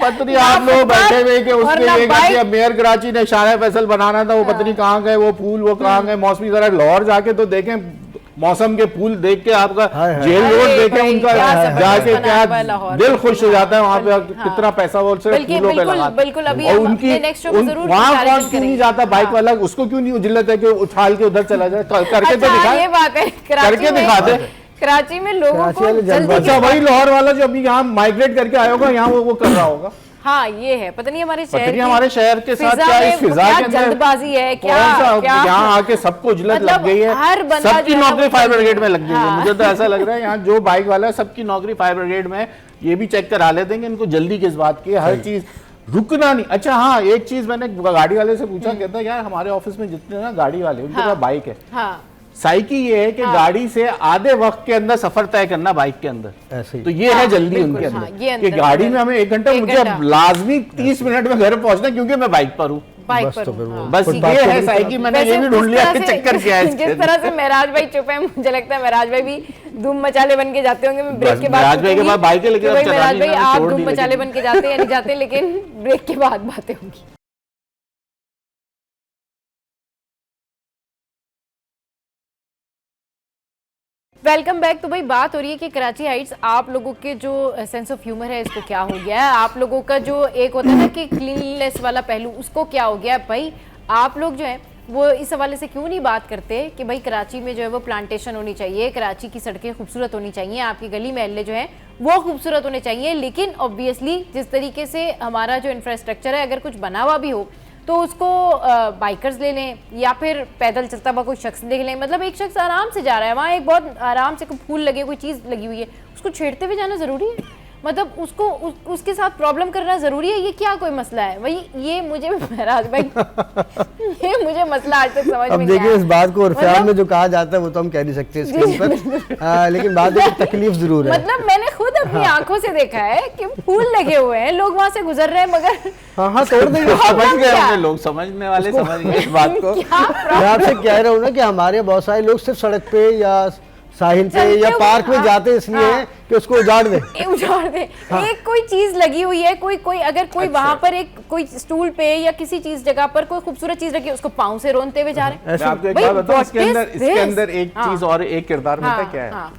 पत्नी आप लोग बैठे हुए कि उसने ना ये कहा बाइक। कि मेयर कराची ने शान फैसल बनाना था, वो पत्नी कहाँ गए, वो फूल वो कहाँ गए। मौसमी जरा लाहौर जाके तो देखें, मौसम के फूल देख के आपका हाय हाय। जेल रोड अरे देखे भाई, उनका क्या जबरदस्त जाके बनाया हुआ है क्या लाहौर। दिल खुश हो जाता है वहाँ पे, हाँ। कितना पैसा वो सिर्फ बिल्कुल, फूलों पे बिल्कुल, लगा। बिल्कुल, अभी और हम उनकी अपने next show में जरूर वहाँ कुछ कौन तारीफ क्यों नहीं करेंगे। जाता बाइक हाँ। वाला, उसको क्यों नहीं उजिल्लत है कि उछाल के उधर चला जाए, करके तो अच्छा, दिखाए, ये बात है करके दिखा दे। कराची में लोगों कराची को वाले जल्दी जल्दबाजी। अच्छा वही लाहौर वाला जो अभी यहाँ माइग्रेट करके आया होगा, यहाँ वो कर रहा होगा। हाँ ये है, पता नहीं हमारे शहर पता नहीं की हमारे शहर के साथ फिजा क्या में इस फिजा क्या के अंदर जल्दबाजी है, क्या कौन सा क्या यहाँ आके सबको उजलत मतलब लग गई है, हर बंदा सबकी जो है नौकरी वो फायर जल्दी- ब्रिगेड में लग गई है। हाँ। मुझे तो ऐसा लग रहा है यहाँ जो बाइक वाला है सबकी नौकरी फायर ब्रिगेड में है। ये भी चेक करा लेते हैं कि इनको जल्दी किस बात की है, हर चीज रुकना नहीं। अच्छा हाँ, एक चीज मैंने गाड़ी वाले से पूछा, कहता यार हमारे ऑफिस में जितने ना गाड़ी वाले उनके हाँ। पास बाइक है, हाँ साइकी ये है कि गाड़ी से आधे वक्त के अंदर सफर तय करना बाइक के अंदर, ऐसे ही। तो ये है जल्दी बिल्कुल, उनके हाँ, अंदर ये कि अंदर गाड़ी अंदर। में हमें 1 घंटा, एक मुझे घंटा। लाजमी 30 मिनट में घर पहुंचना क्योंकि मैं बाइक पर हूँ। बाइक बस पर तो फिर वो हाँ। बस फुटपाथ ये पे है भी साइकी, मैंने ये वैसे भी ढूंढ जिस लिया तरह कि से- चक्कर क्या है जिस तरह से महराज भाई चुप है, मुझे लगता है महराज भाई भी धूम मचाले बन के जाते होंगे। मैं ब्रेक बस के बाद महराज भाई के पूछूंगी बाद बाइक है, लेकिन कि अब भाई चलानी महराज भाई मैंने आप छोड़ दी, धूम मचाले लेकिन- बन के जाते या नहीं जाते, लेकिन ब्रेक के बाद बातें होंगी। Welcome back. तो भाई बात हो रही है कि कराची हाइट्स आप लोगों के जो सेंस ऑफ ह्यूमर है इसको क्या हो गया है, आप लोगों का जो एक होता है ना कि क्लीनलीनेस वाला पहलू उसको क्या हो गया है। भाई आप लोग जो है वो इस हवाले से क्यों नहीं बात करते कि भाई कराची में जो है वो प्लांटेशन होनी चाहिए, कराची की सड़कें खूबसूरत होनी चाहिए, आपकी गली महल्ले जो है वो खूबसूरत होने चाहिए। लेकिन ऑब्वियसली जिस तरीके से हमारा जो इंफ्रास्ट्रक्चर है, अगर कुछ बना हुआ भी हो तो उसको बाइकर्स ले लें या फिर पैदल चलता हुआ कोई शख्स देख लें। मतलब एक शख्स आराम से जा रहा है, वहाँ एक बहुत आराम से कोई फूल लगे, कोई चीज़ लगी हुई है, उसको छेड़ते हुए जाना ज़रूरी है? मतलब उसको उसके साथ प्रॉब्लम करना ज़रूरी है? ये क्या कोई मसला है? वही ये मुझे महराज भाई ये मुझे मसला आज तक समझ अब में देखिए नहीं इस बात को उर्फियान मतलब- में जो कहा जाता है वो तो हम कह नहीं सकते स्क्रीन पर, लेकिन बात है कि तकलीफ जरूर है। मतलब मैंने खुद अपनी आंखों से देखा है कि फूल लगे हुए हैं, लोग वहां से गुजर रहे हैं, मगर हाँ हाँ तोड़ देंगे। समझ गए क्या? होंगे लोग, समझने वाले समझ गए इस बात को। क्या मैं आपसे कह रहा हूँ ना कि हमारे बहुत सारे लोग सिर्फ सड़क पे या साहिल पे चलते या हुए, पार्क में हाँ, जाते इसलिए हाँ। हैं कि उसको उजाड़ दे। उजाड़ दे। एक कोई चीज लगी हुई है, कोई अगर कोई वहां पर एक कोई स्टूल पे या किसी चीज जगह पर कोई खूबसूरत चीज रखी है, उसको पाँव से रोनते हुए जा रहे हैं। मैं आपको एक भाई, बात बताऊं, what is this? इसके अंदर एक हाँ। चीज और एक किरदार में हाँ, पता क्या है, हाँ।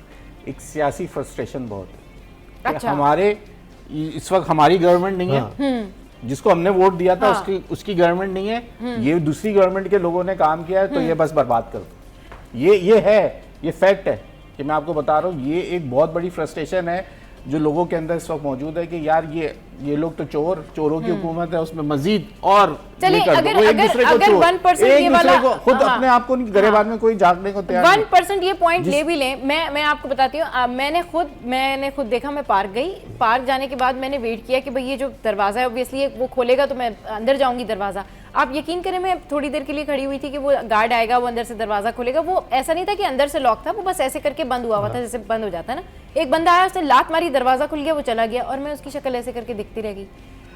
एक सियासी फ्रस्ट्रेशन बहुत है। अच्छा। हमारे इस वक्त हमारी गवर्नमेंट नहीं है, जिसको हमने वोट दिया था हाँ। उसकी गवर्नमेंट नहीं है, ये दूसरी गवर्नमेंट के लोगों ने काम किया है, तो ये बस बर्बाद कर दो। ये है, ये फैक्ट है कि मैं आपको बता रहा हूँ, ये एक बहुत बड़ी फ्रस्ट्रेशन है जो लोगों के अंदर इस वक्त मौजूद है कि यार ये लोग तो चोरों की हुकूमत है, उसमें मजीद और चलिए, ये कर दो। अगर- वो एक अगर- दूसरे को अगर चोर, 1% एक ये दूसरे वाला- को खुद हाँ। अपने आप को गरीबान में कोई जागने को तैयार नहीं। 1% ये पॉइंट ले भी लें, मैं आपको बताती हूँ, मैंने खुद देखा, मैं पार्क गई, पार्क जाने के बाद मैंने वेट किया कि भाई ये जो दरवाज़ा है ऑब्वियसली वो खोलेगा तो मैं अंदर जाऊंगी दरवाज़ा। आप यकीन करें मैं थोड़ी देर के लिए खड़ी हुई थी कि वो गार्ड आएगा, वो अंदर से दरवाज़ा खोलेगा। वो ऐसा नहीं था कि अंदर से लॉक था, वो बस ऐसे करके बंद हुआ था, जैसे बंद हो जाता है ना। एक बंदा आया, उसने लात मारी, दरवाज़ा खुल गया, वो चला गया और मैं उसकी शक्ल ऐसे करके दिखती रह गई।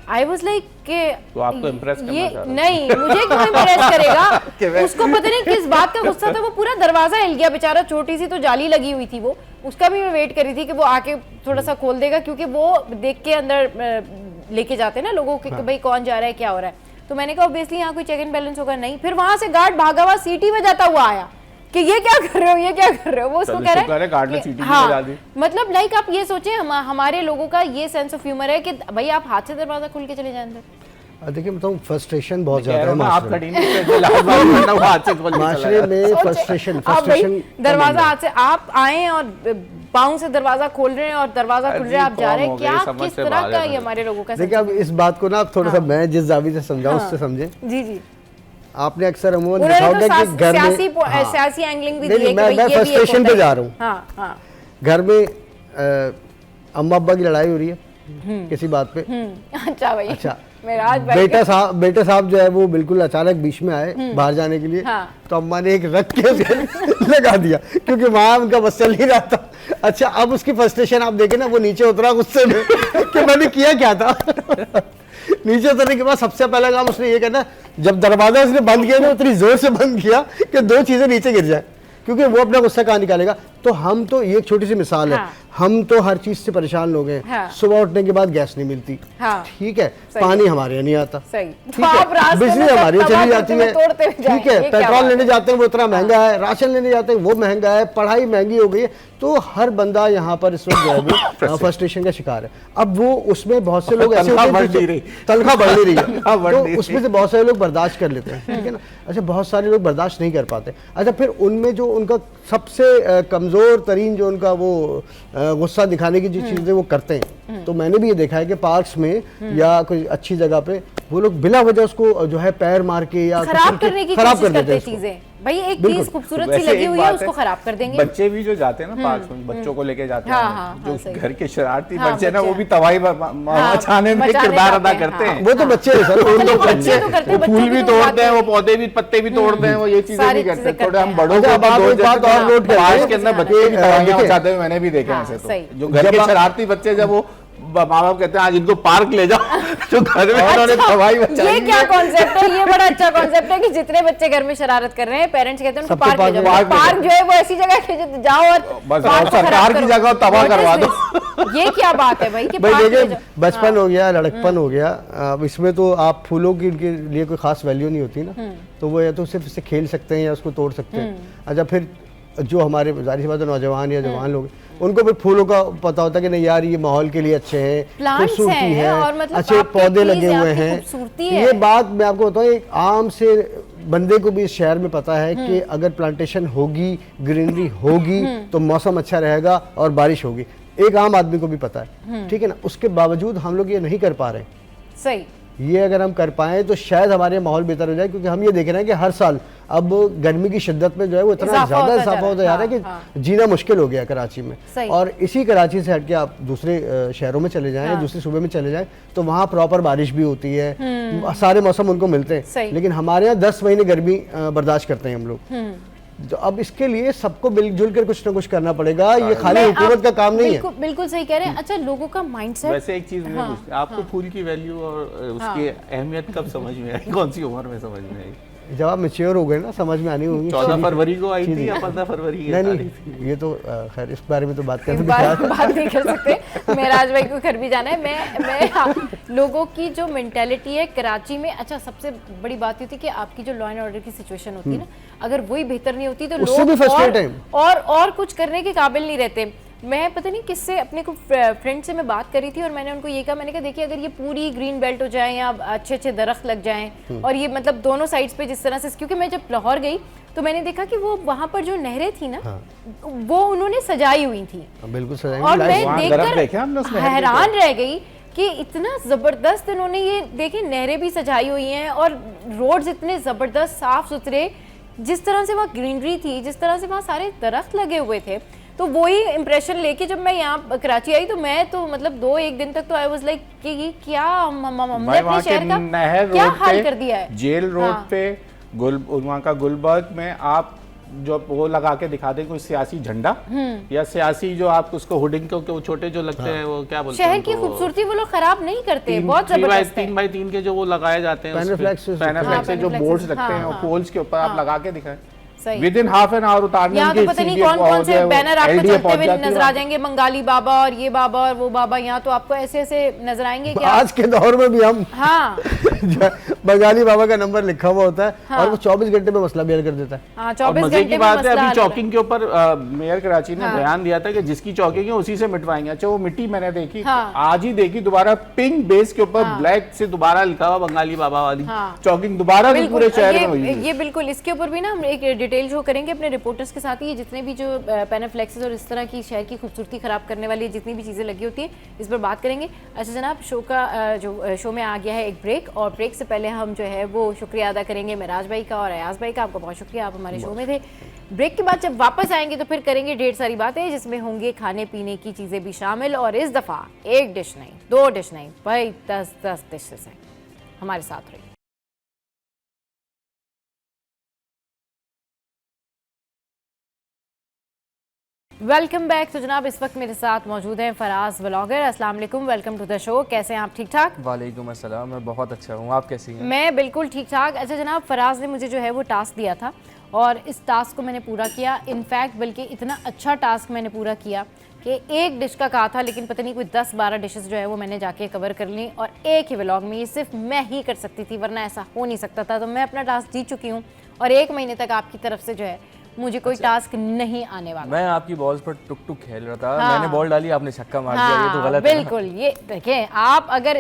आई वॉज लाइक के तो आपको impress करना ये चाह रहा था। नहीं, मुझे क्यों इम्प्रेस कि करेगा? मैं- उसको पता नहीं किस बात का गुस्सा था, वो पूरा दरवाजा हिल गया बेचारा। छोटी सी तो जाली लगी हुई थी, वो उसका भी मैं वेट कर रही थी कि वो आके थोड़ा सा खोल देगा, क्योंकि वो देख के अंदर लेके जाते हैं ना लोगों के कि भाई कौन जा रहा है, क्या हो रहा है। तो मैंने कहा ऑब्वियसली यहाँ कोई चेक एंड बैलेंस होगा। नहीं, फिर वहां से गार्ड भागा हुआ सीटी बजाता हुआ आया कि ये क्या कर रहे हो, ये क्या कर रहे हो। वो उसको चलो, कह शुक्र है रहा गार्ड ने है सीटी कि- भी बजा दी। मतलब लाइक आप ये सोचें, हमारे लोगों का ये सेंस ऑफ ह्यूमर है कि भाई आप हाथ से दरवाजा खोल के चले जाए अंदर। देखिए बताऊँ फ्रस्ट्रेशन बहुत कह ज्यादा रहा है हूं ना, आप माशरे खड़ी नहीं थे, लाल बाबू वरना वो हाथ से खोल के चला माशरे जाता। में आप भाई दरवाजा हाथ से आप आए और पाँव से दरवाजा खोल रहे हैं और दरवाजा खुल रहा है, आप जा रहे हैं, क्या किस तरह का ये हमारे लोगों का देखिए अब इस बात को ना आप थोड़ा सा मैं जिस जावी से समझाऊं उससे समझे। जी जी। आपने अक्सर अमूमन उन्होंने देखा तो होगा कि घर में सियासी एंगलिंग भी नहीं, दी है कि मैं भाई ये भी एक फ्रस्ट्रेशन होता पे है। जा रहा हूँ। हाँ हाँ। घर में अम्मा अब्बा की लड़ाई हो रही है किसी बात पे। अच्छा भाई। अच्छा मेराज भाई बेटे साहब जो है वो बिल्कुल अचानक बीच में आए बाहर जाने के लिए। हाँ। तो अम्मा ने एक रख के उसे लगा दिया क्योंकि वहां उनका बस चल नहीं रहा था। अच्छा, अब उसकी फ्रस्ट्रेशन आप देखें ना, वो नीचे उतरा गुस्से में कि मैंने किया क्या था। नीचे उतरने के बाद सबसे पहला काम उसने ये करना, जब दरवाजा उसने बंद किया ना उतनी जोर से बंद किया कि 2 चीजें नीचे गिर जाए, क्योंकि वो अपना गुस्सा कहाँ निकालेगा। तो हम तो ये एक छोटी सी मिसाल है, हम तो हर चीज से परेशान लोग हैं। हाँ। सुबह उठने के बाद गैस नहीं मिलती, हाँ। ठीक है, पानी हमारे यहाँ नहीं आता, सही। ठीक है, बिजली हमारी यहाँ चली जाती है, ठीक है, पेट्रोल लेने जाते हैं वो इतना महंगा है, राशन लेने जाते हैं वो महंगा है, पढ़ाई महंगी हो गई है। तो हर बंदा यहाँ पर इस वक्त जो है वो फ्रस्ट्रेशन का शिकार है। अब वो उसमें बहुत से लोग ऐसे तनख्वाह बढ़ नहीं रही है, तो उसमें से बहुत सारे लोग बर्दाश्त कर लेते हैं, ठीक है ना। अच्छा, बहुत सारे लोग बर्दाश्त नहीं कर पाते। अच्छा, फिर उनमें जो उनका सबसे कमजोर तरीन जो उनका वो गुस्सा दिखाने की जो चीजें वो करते हैं, तो मैंने भी ये देखा है कि पार्क्स में या कोई अच्छी जगह पे वो लोग बिला वजह उसको जो है पैर मार के या खराब करने की खराब कोशिश कर देते करते हैं हैं उसको। चीजें। भाई एक बिल्कुल। चीज खूबसूरत सी वैसे लगी एक हुई है, बात उसको खराब कर देंगे। बच्चे भी जो जाते हैं ना पार्क में, बच्चों को लेके जाते हाँ, हैं, हाँ, जो सही। घर के शरारती हाँ, बच्चे ना, बच्चे वो भी तबाही मचाने में मचाने किरदार जाते अदा हैं, करते हाँ। हैं। वो तो बच्चे हैं सर, चलो, उनको बच्चे तो करते हैं, वो फूल बच्चों भी की तो तोड़ते बात हैं, है। वो पौधे भी, पत्ते भी तोड़ते हैं, वो ये चीजें सारी नहीं करते। चीजें थोड़े करते हम हैं। बड़ों अच्छा, को अब आप एक बात और नोट करिए, पार्क के अंदर बच्चे भी तबाहियां देखिए, मचाते हुए मैंने भी देखे हैं। ऐसे सही। तो जो घर के शरारती बच्चे, जब वो माँ बाप कहते हैं आज इनको पार्क ले जाओ, जो घर में उन्होंने तबाही मचाई ये क्या है। कॉन्सेप्ट है? ये बड़ा अच्छा कॉन्सेप्ट है कि जितने बच्चे घर में शरारत कर रहे हैं, पेरेंट्स कहते हैं उनको सबको पार्क ले जाओ। पार्क ले पार्क जो है वो ऐसी जगह है कि जाओ और बस पार्क को सरकार खराब की करो। जगह तबाह What is करवा दो। this? ये क्या बात है भाई कि भाई पार्क ले देखिए, जाओ? बचपन हो गया, लड़कपन हो गया, अब इसमें तो आप फूलों की उनके लिए कोई खास वैल्यू नहीं होती ना, तो वो या तो सिर्फ इससे खेल सकते हैं या उसको तोड़ सकते हैं। अच्छा, फिर जो हमारे जाहिर सी बात है नौजवान या जवान लोग, उनको फिर फूलों का पता होता है कि नहीं यार ये माहौल के लिए अच्छे हैं, Plants खूबसूरती हैं, है, और मतलब अच्छे आपकी पौधे trees लगे है, हुए आपकी हैं। खूबसूरती ये है। बात मैं आपको बताऊं, एक आम से बंदे को भी इस शहर में पता है कि अगर प्लांटेशन होगी, ग्रीनरी होगी, तो मौसम अच्छा रहेगा और बारिश होगी। एक आम आदमी को भी पता है, ठीक है ना। उसके बावजूद हम लोग ये नहीं कर पा रहे। सही। ये अगर हम कर पाएं तो शायद हमारे माहौल बेहतर हो जाए, क्योंकि हम ये देख रहे हैं कि हर साल अब गर्मी की शिद्दत में जो है वो इतना इजाफा ज्यादा होता इजाफा जा होता रहा जा है। रहा है हाँ, कि जीना मुश्किल हो गया कराची में। सही। और इसी कराची से हटके आप दूसरे शहरों में चले जाएं, दूसरे सूबे में चले जाएं, तो वहाँ प्रॉपर बारिश भी होती है, सारे मौसम उनको मिलते सही। हैं। लेकिन हमारे यहाँ 10 महीने गर्मी बर्दाश्त करते हैं हम लोग। तो अब इसके लिए सबको मिलजुल कर कुछ ना कुछ करना पड़ेगा, ये खाली हुकूमत का काम नहीं है। बिल्कुल सही कह रहे हैं। अच्छा, लोगों का माइंडसेट। वैसे एक चीज मुझे पूछनी है, आपको फूल की वैल्यू और उसकी अहमियत कब समझ में आई, कौन सी उम्र में समझ में आई? जब आप मेच्योर हो गए ना, समझ में आनी होगी। 14 फरवरी को आई थी या 15 फरवरी की नहीं तारीख थी? नहीं, ये तो खैर इस बारे में तो बात करने बात नहीं कर सकते। मेराज भाई को घर भी जाना है। मैं हाँ, लोगों की जो मेंटेलिटी है कराची में, अच्छा सबसे बड़ी बात ये थी कि आपकी जो लॉ एंड ऑर्डर की सिचुएशन होती है ना, अगर वही बेहतर नहीं होती तो उससे भी लोग frustrate हैं। और कुछ करने के काबिल नहीं रहते। मैं पता नहीं किससे, अपने को फ्रेंड से मैं बात करी थी और मैंने उनको ये कहा, मैंने कहा देखिए अगर ये पूरी ग्रीन बेल्ट हो जाए या अच्छे अच्छे दरख्त लग जाएं और ये मतलब दोनों साइड्स पे जिस तरह से, क्योंकि मैं जब लाहौर गई तो मैंने देखा कि वो वहाँ पर जो नहरें थी ना, वो उन्होंने सजाई हुई थी बिल्कुल सजाएंगे। और मैं वहाँ दरख्त देखे हमने उस देखकर नहर के हैरान रह गई कि इतना जबरदस्त इन्होंने ये देखे, नहरें भी सजाई हुई हैं और रोड्स इतने जबरदस्त साफ सुथरे, जिस तरह से वहाँ ग्रीनरी थी, जिस तरह से वहाँ सारे दरख्त लगे हुए थे। तो वही इंप्रेशन लेके जब मैं यहाँ कराची आई तो मैं तो मतलब 2-1 दिन तक तो आई वाज लाइक कि ये क्या हमने अपने शहर का क्या हाल कर दिया है। जेल रोड पे वहाँ का गुलबर्ग में आप जो वो लगा के दिखा दें कोई सियासी झंडा या सियासी जो आप उसको होर्डिंग के वो छोटे जो लगते हैं, वो क्या बोलते हैं, शहर की खूबसूरती वो लोग खराब नहीं करते, बहुत जबरदस्त है। 3x3 के जो वो लगाए जाते हैं, पैनाफ्लेक्स से जो बोर्ड्स लगते हैं, पोल्स के ऊपर आप लगा के दिखाएं, with in half an hour उतारने यहाँ तो पता नहीं कौन कौन से बैनर आपको चलते हुए नजर आ जाएंगे, बंगाली बाबा और ये बाबा और वो बाबा। यहाँ तो आपको ऐसे ऐसे नजर आएंगे कि आज के दौर में भी हम हाँ बंगाली बाबा का नंबर लिखा हुआ होता है और वो 24 घंटे में मसला भी हल कर देता है। हाँ, और 24 मजे घंटे की में बात है, मसला अभी हल चौकिंग के ऊपर मेयर कराची ने बयान दिया था कि जिसकी चौकिंग है उसी से मिटवाएंगे। अच्छा, वो मिट्टी मैंने देखी, आज ही देखी दोबारा, पिंक बेस के ऊपर ब्लैक से दोबारा लिखा हुआ बंगाली बाबा वाली चौकिंग दोबारा पूरे शहर में हुई। ये बिल्कुल, इसके ऊपर भी ना हम एक डिटेल शो करेंगे अपने रिपोर्टर्स के साथ ही। ये जितने भी जो पैनाफ्लेक्सेस और इस तरह की शहर की खूबसूरती खराब करने वाली जितनी भी चीजें लगी होती हैं, इस पर बात करेंगे। अच्छा जनाब, शो में आ गया है एक ब्रेक, और ब्रेक से पहले हम जो है वो शुक्रिया अदा करेंगे मेराज भाई का और अयाज भाई का। आपका बहुत शुक्रिया, आप हमारे शो में थे। ब्रेक के बाद जब वापस आएंगे तो फिर करेंगे ढेर सारी बातें, जिसमें होंगे खाने पीने की चीजें भी शामिल, और इस दफा 1 डिश नहीं, 2 डिश नहीं भाई, 10 डिशेस हैं। हमारे साथ रहिए। Welcome back. तो जनाब इस वक्त मेरे साथ मौजूद हैं फराज व्लॉगर। अस्सलाम वालेकुम, वेलकम टू द शो। कैसे हैं आप? ठीक ठाक? वालेकुम अस्सलाम, मैं बहुत अच्छा हूँ, आप कैसी हैं? मैं बिल्कुल ठीक ठाक। अच्छा जनाब, फराज ने मुझे जो है वो टास्क दिया था और इस टास्क को मैंने पूरा किया। इनफैक्ट बल्कि इतना अच्छा टास्क मैंने पूरा किया कि एक डिश का कहा था लेकिन पता नहीं कोई 10-12 डिशेस जो है वो मैंने जाके कवर कर ली और एक ही व्लॉग में। ये सिर्फ मैं ही कर सकती थी, वरना ऐसा हो नहीं सकता था। तो मैं अपना टास्क जीत चुकी हूँ और 1 महीने तक आपकी तरफ से जो है मुझे कोई टास्क नहीं आने वाला। मैं आपकी बॉल्स पर टुक टुक खेल रहा था। मैंने बॉल डाली, आपने छक्का मार दिया, ये तो गलत है ना? बिल्कुल। ये देखें आप, अगर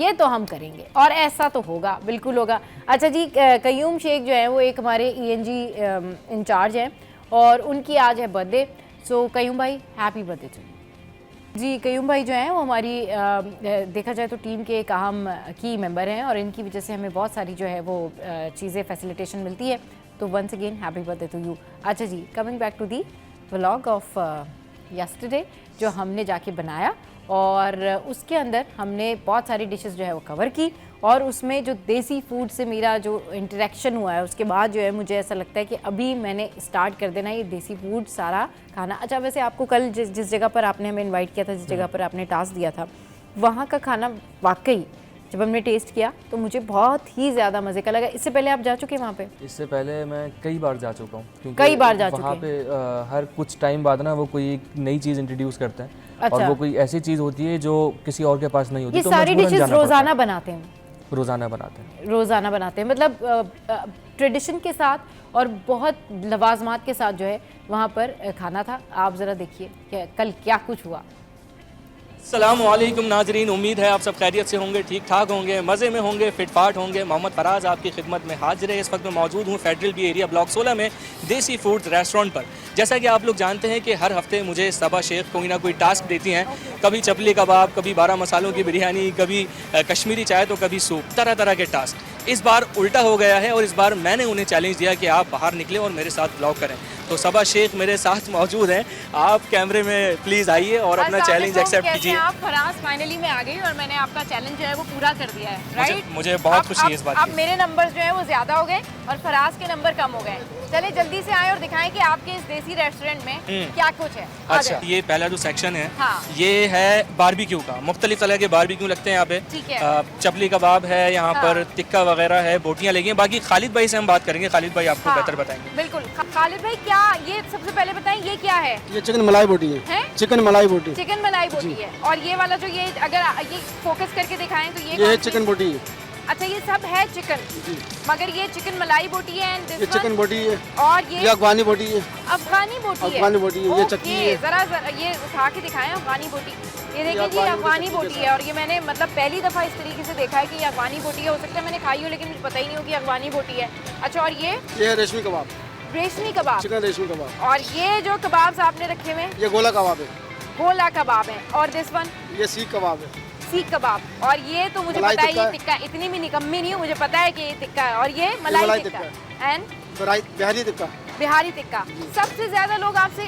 ये तो हम करेंगे और ऐसा तो होगा, बिल्कुल होगा। अच्छा जी, कयूम शेख जो है वो एक हमारे ENG इंचार्ज हैं और उनकी आज है बर्थडे। सो कयूम भाई, हैप्पी बर्थडे टू यू। जी, कयूम भाई जो हैं वो हमारी देखा जाए तो टीम के एक अहम की मेंबर हैं और इनकी वजह से हमें बहुत सारी जो है वो चीज़ें फैसिलिटेशन मिलती है। तो once again happy birthday to you. अच्छा जी, coming back to the vlog of yesterday जो हमने जाके बनाया और उसके अंदर हमने बहुत सारी डिशेस जो है वो कवर की और उसमें जो देसी फूड से मेरा जो इंटरेक्शन हुआ है उसके बाद जो है मुझे ऐसा लगता है कि अभी मैंने स्टार्ट कर देना ये देसी फूड सारा खाना। अच्छा, वैसे आपको कल जिस जगह पर आपने हमें इन्वाइट किया था, जिस जगह पर आपने टास्क दिया था, वहाँ का खाना वाकई जब हमने टेस्ट किया तो मुझे बहुत ही ज़्यादा मज़े का लगा। इससे पहले आप जा चुके हैं वहाँ पे? इससे पहले मैं कई बार जा चुका हूँ, क्योंकि कई बार जा वहाँ पे हर कुछ टाइम बाद ना वो कोई एक नई चीज़ इंट्रोड्यूस करते हैं। अच्छा। और वो कोई ऐसी चीज़ होती है जो किसी और के पास नहीं होती। ये तो सारी मजबूरन डिशेस जाना रोज़ाना बनाते हैं? पड़ता है। रोज़ाना बनाते हैं। रोज़ाना बनाते हैं, मतलब ट्रेडिशन के साथ और बहुत लवाजमात के साथ जो है वहाँ पर खाना था। आप ज़रा देखिए कि कल क्या कुछ हुआ। अस्सलामुअलैकुम नाजरीन, उम्मीद है आप सब खैरियत से होंगे, ठीक ठाक होंगे, मज़े में होंगे, फिटफाट होंगे। मोहम्मद फराज आपकी खिदमत में हाजिर है। इस वक्त मैं मौजूद हूँ फेडरल बी एरिया ब्लॉक 16 में देसी फूड्स रेस्टोरेंट पर। जैसा कि आप लोग जानते हैं कि हर हफ्ते मुझे सबा शेख कोई ना कोई टास्क देती हैं, कभी चपली कबाब, कभी 12 मसालों की बिरयानी, कभी कश्मीरी चाय, तो कभी सूप, तरह तरह के टास्क। इस बार उल्टा हो गया है और इस बार मैंने उन्हें चैलेंज दिया कि आप बाहर निकलें और मेरे साथ ब्लॉग करें। तो सबा शेख मेरे साथ मौजूद हैं, आप कैमरे में प्लीज़ आइए और अपना चैलेंज एक्सेप्ट कीजिए। आप फराज फाइनली में आ गई और मैंने आपका चैलेंज जो है वो पूरा कर दिया है, राइट? मुझे बहुत खुशी है इस बात की। अब मेरे नंबर जो है वो ज़्यादा हो गए और फराज के नंबर कम हो गए। चले जल्दी से आए और दिखाएं कि आपके इस देसी रेस्टोरेंट में क्या कुछ है। अच्छा, ये पहला जो सेक्शन है हाँ। ये है बारबेक्यू का। मुख्तलिफ तरह के बारबेक्यू लगते हैं यहाँ पे। ठीक है। चपली कबाब है यहाँ हाँ। पर, टिक्का वगैरह है, बोटियाँ लगी हैं। बाकी खालिद भाई से हम बात करेंगे, खालिद भाई आपको हाँ, बेहतर बताएंगे। बिल्कुल। खालिद भाई, क्या ये सबसे पहले बताएं ये क्या है? ये चिकन मलाई बोटी है, हैं? चिकन मलाई बोटी। चिकन मलाई बोटी है। और ये वाला जो ये अगर ये फोकस करके दिखाएं तो ये ये है कौन सी? चिकन बोटी है। अच्छा, ये सब है चिकन, मगर ये चिकन मलाई बोटी है and ये this चिकन one? बोटी है, और ये ये अफगानी बोटी है। अफगानी बोटी है। अफगानी बोटी है, ये ओके, चक्की है। जरा ये उठा के दिखाएं अफगानी बोटी। ये देखिए जी, अफगानी अफगानी बोटी बोटी है और ये मैंने मतलब पहली दफ़ा इस तरीके से देखा है कि ये अफगानी बोटी है। हो सकता है मैंने खाई हो लेकिन मुझे पता ही नहीं हो कि अफगानी बोटी है। अच्छा, और ये है रेशमी कबाब, रेशमी कबाब। चिकन रेशमी कबाब। और ये जो कबाब्स आपने रखे हुए हैं ये गोला कबाब है, गोला कबाब है। और दिस वन ये सीख कबाब है। सीख कबाब। और ये तो मुझे मलाई पता है ये टिक्का है। टिक्का, इतनी भी निकम्मी नहीं हूँ, मुझे पता है कि ये टिक्का है। और ये मलाई मलाई टिक्का टिक्का एंड बिहारी टिक्का। बिहारी टिक्का। सबसे ज्यादा लोग आपसे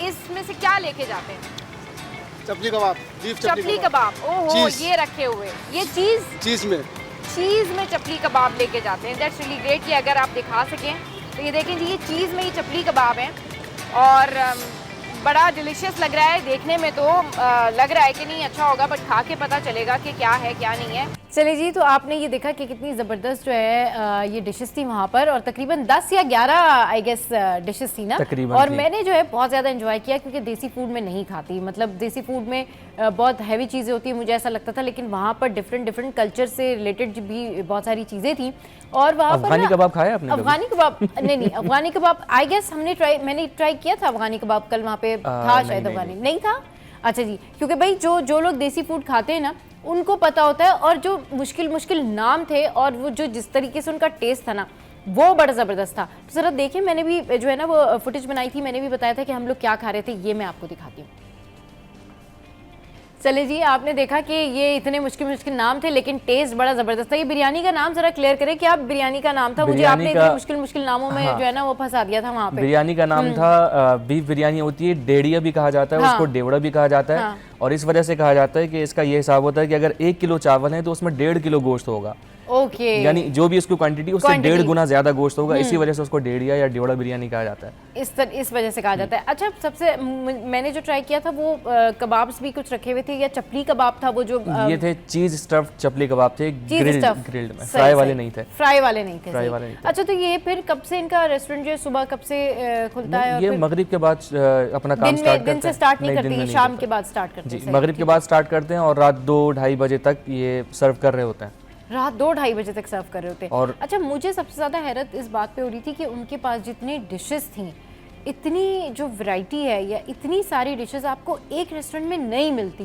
इसमें से क्या लेके जाते हैं? चपली कबाब, बीफ चपली कबाब। ओहो, चीज़। ये रखे हुए ये चीज में। चीज में चपली कबाब लेके जाते हैं। दैट्स रियली ग्रेट कि अगर आप दिखा सकें तो। ये देखें जी, ये चीज में ये चपली कबाब है और बड़ा डिलीशियस लग रहा है देखने में। तो लग रहा है कि नहीं अच्छा होगा, बट खा के पता चलेगा कि क्या है क्या नहीं है। चलिए जी, तो आपने ये देखा कि कितनी ज़बरदस्त जो है ये डिशेस थी वहाँ पर और तकरीबन 10 या 11 आई गेस डिशेस थी ना तकरीबन और थी। मैंने जो है बहुत ज़्यादा एंजॉय किया क्योंकि देसी फूड में नहीं खाती। मतलब देसी फूड में बहुत हैवी चीज़ें होती है, मुझे ऐसा लगता था, लेकिन वहाँ पर डिफरेंट कल्चर से रिलेटेड भी बहुत सारी चीज़ें थी। और वहाँ पर अफगानी ना- कबाब खाया आपने कभी? अफगानी कबाब नहीं, अफगानी कबाब आई गेस मैंने ट्राई किया था। अफगानी कबाब कल वहाँ पे था नहीं, शायद। नहीं, अफगानी नहीं था। अच्छा जी, क्योंकि भाई जो लोग देसी फूड खाते हैं ना उनको पता होता है। और जो मुश्किल नाम थे और वो जो जिस तरीके से उनका टेस्ट था ना वो बड़ा ज़बरदस्त था। तो ज़रा देखिए, मैंने भी जो है ना वो फुटेज बनाई थी, मैंने भी बताया था कि हम लोग क्या खा रहे थे। ये मैं आपको दिखाती हूँ। चले जी, आपने देखा कि ये इतने मुश्किल नाम थे लेकिन टेस्ट बड़ा ज़बरदस्त था। ये बिरयानी का नाम ज़रा क्लियर करें कि आप बिरयानी का नाम था। मुझे आपने इतने मुश्किल नामों में जो है ना वो फंसा दिया था वहाँ पे। बिरयानी का नाम था बीफ बिरयानी होती है, डेढ़िया भी कहा जाता है, हाँ। उसको डेवड़ा भी कहा जाता है। हाँ। और इस वजह से कहा जाता है कि इसका ये हिसाब होता है कि अगर 1 किलो चावल है तो उसमें 1.5 किलो गोश्त होगा। ओके, यानी जो भी उसकी क्वांटिटी उससे 1.5 गुना ज्यादा गोश्त होगा, इसी वजह से उसको डेढ़िया या डेवड़ा बिरयानी कहा जाता है। इस वजह से कहा जाता है। अच्छा, सबसे मैंने जो ट्राई किया था वो कबाब्स भी कुछ रखे हुए थे, या चपली कबाब था वो जो ये थे चीज स्टफ्ड चपली कबाब थे, ग्रिल्ड में, फ्राई वाले नहीं थे। फ्राई वाले नहीं थे। फ्राई वाले नहीं थे। अच्छा, तो ये फिर कब से इनका रेस्टोरेंट जो है सुबह कब से खुलता है? और ये फिर मगरिब के बाद अपना काम स्टार्ट करते हैं। दिन से स्टार्ट नहीं करते, करते, शाम के बाद स्टार्ट करते जी, हैं। मगरिब के बाद स्टार्ट करते हैं और रात 2-2:30 बजे तक ये सर्व कर रहे होते हैं। रात 2-2:30 बजे तक सर्व कर रहे होते हैं। और अच्छा, मुझे सबसे ज़्यादा हैरत इस बात पे हो रही थी कि उनके पास जितनी डिशेस थी, इतनी जो वैरायटी है या इतनी सारी डिशेस आपको एक रेस्टोरेंट में नहीं मिलती।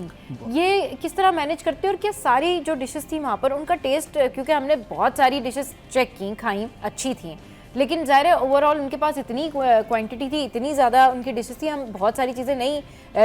ये किस तरह मैनेज करते हैं, और क्या सारी जो डिशेस थी वहाँ पर उनका टेस्ट, क्योंकि हमने बहुत सारी डिशेस चेक की, खाई, अच्छी थी, लेकिन ज़ाहिर है ओवरऑल उनके पास इतनी क्वांटिटी थी, इतनी ज़्यादा उनकी डिशेस थी, हम बहुत सारी चीज़ें नहीं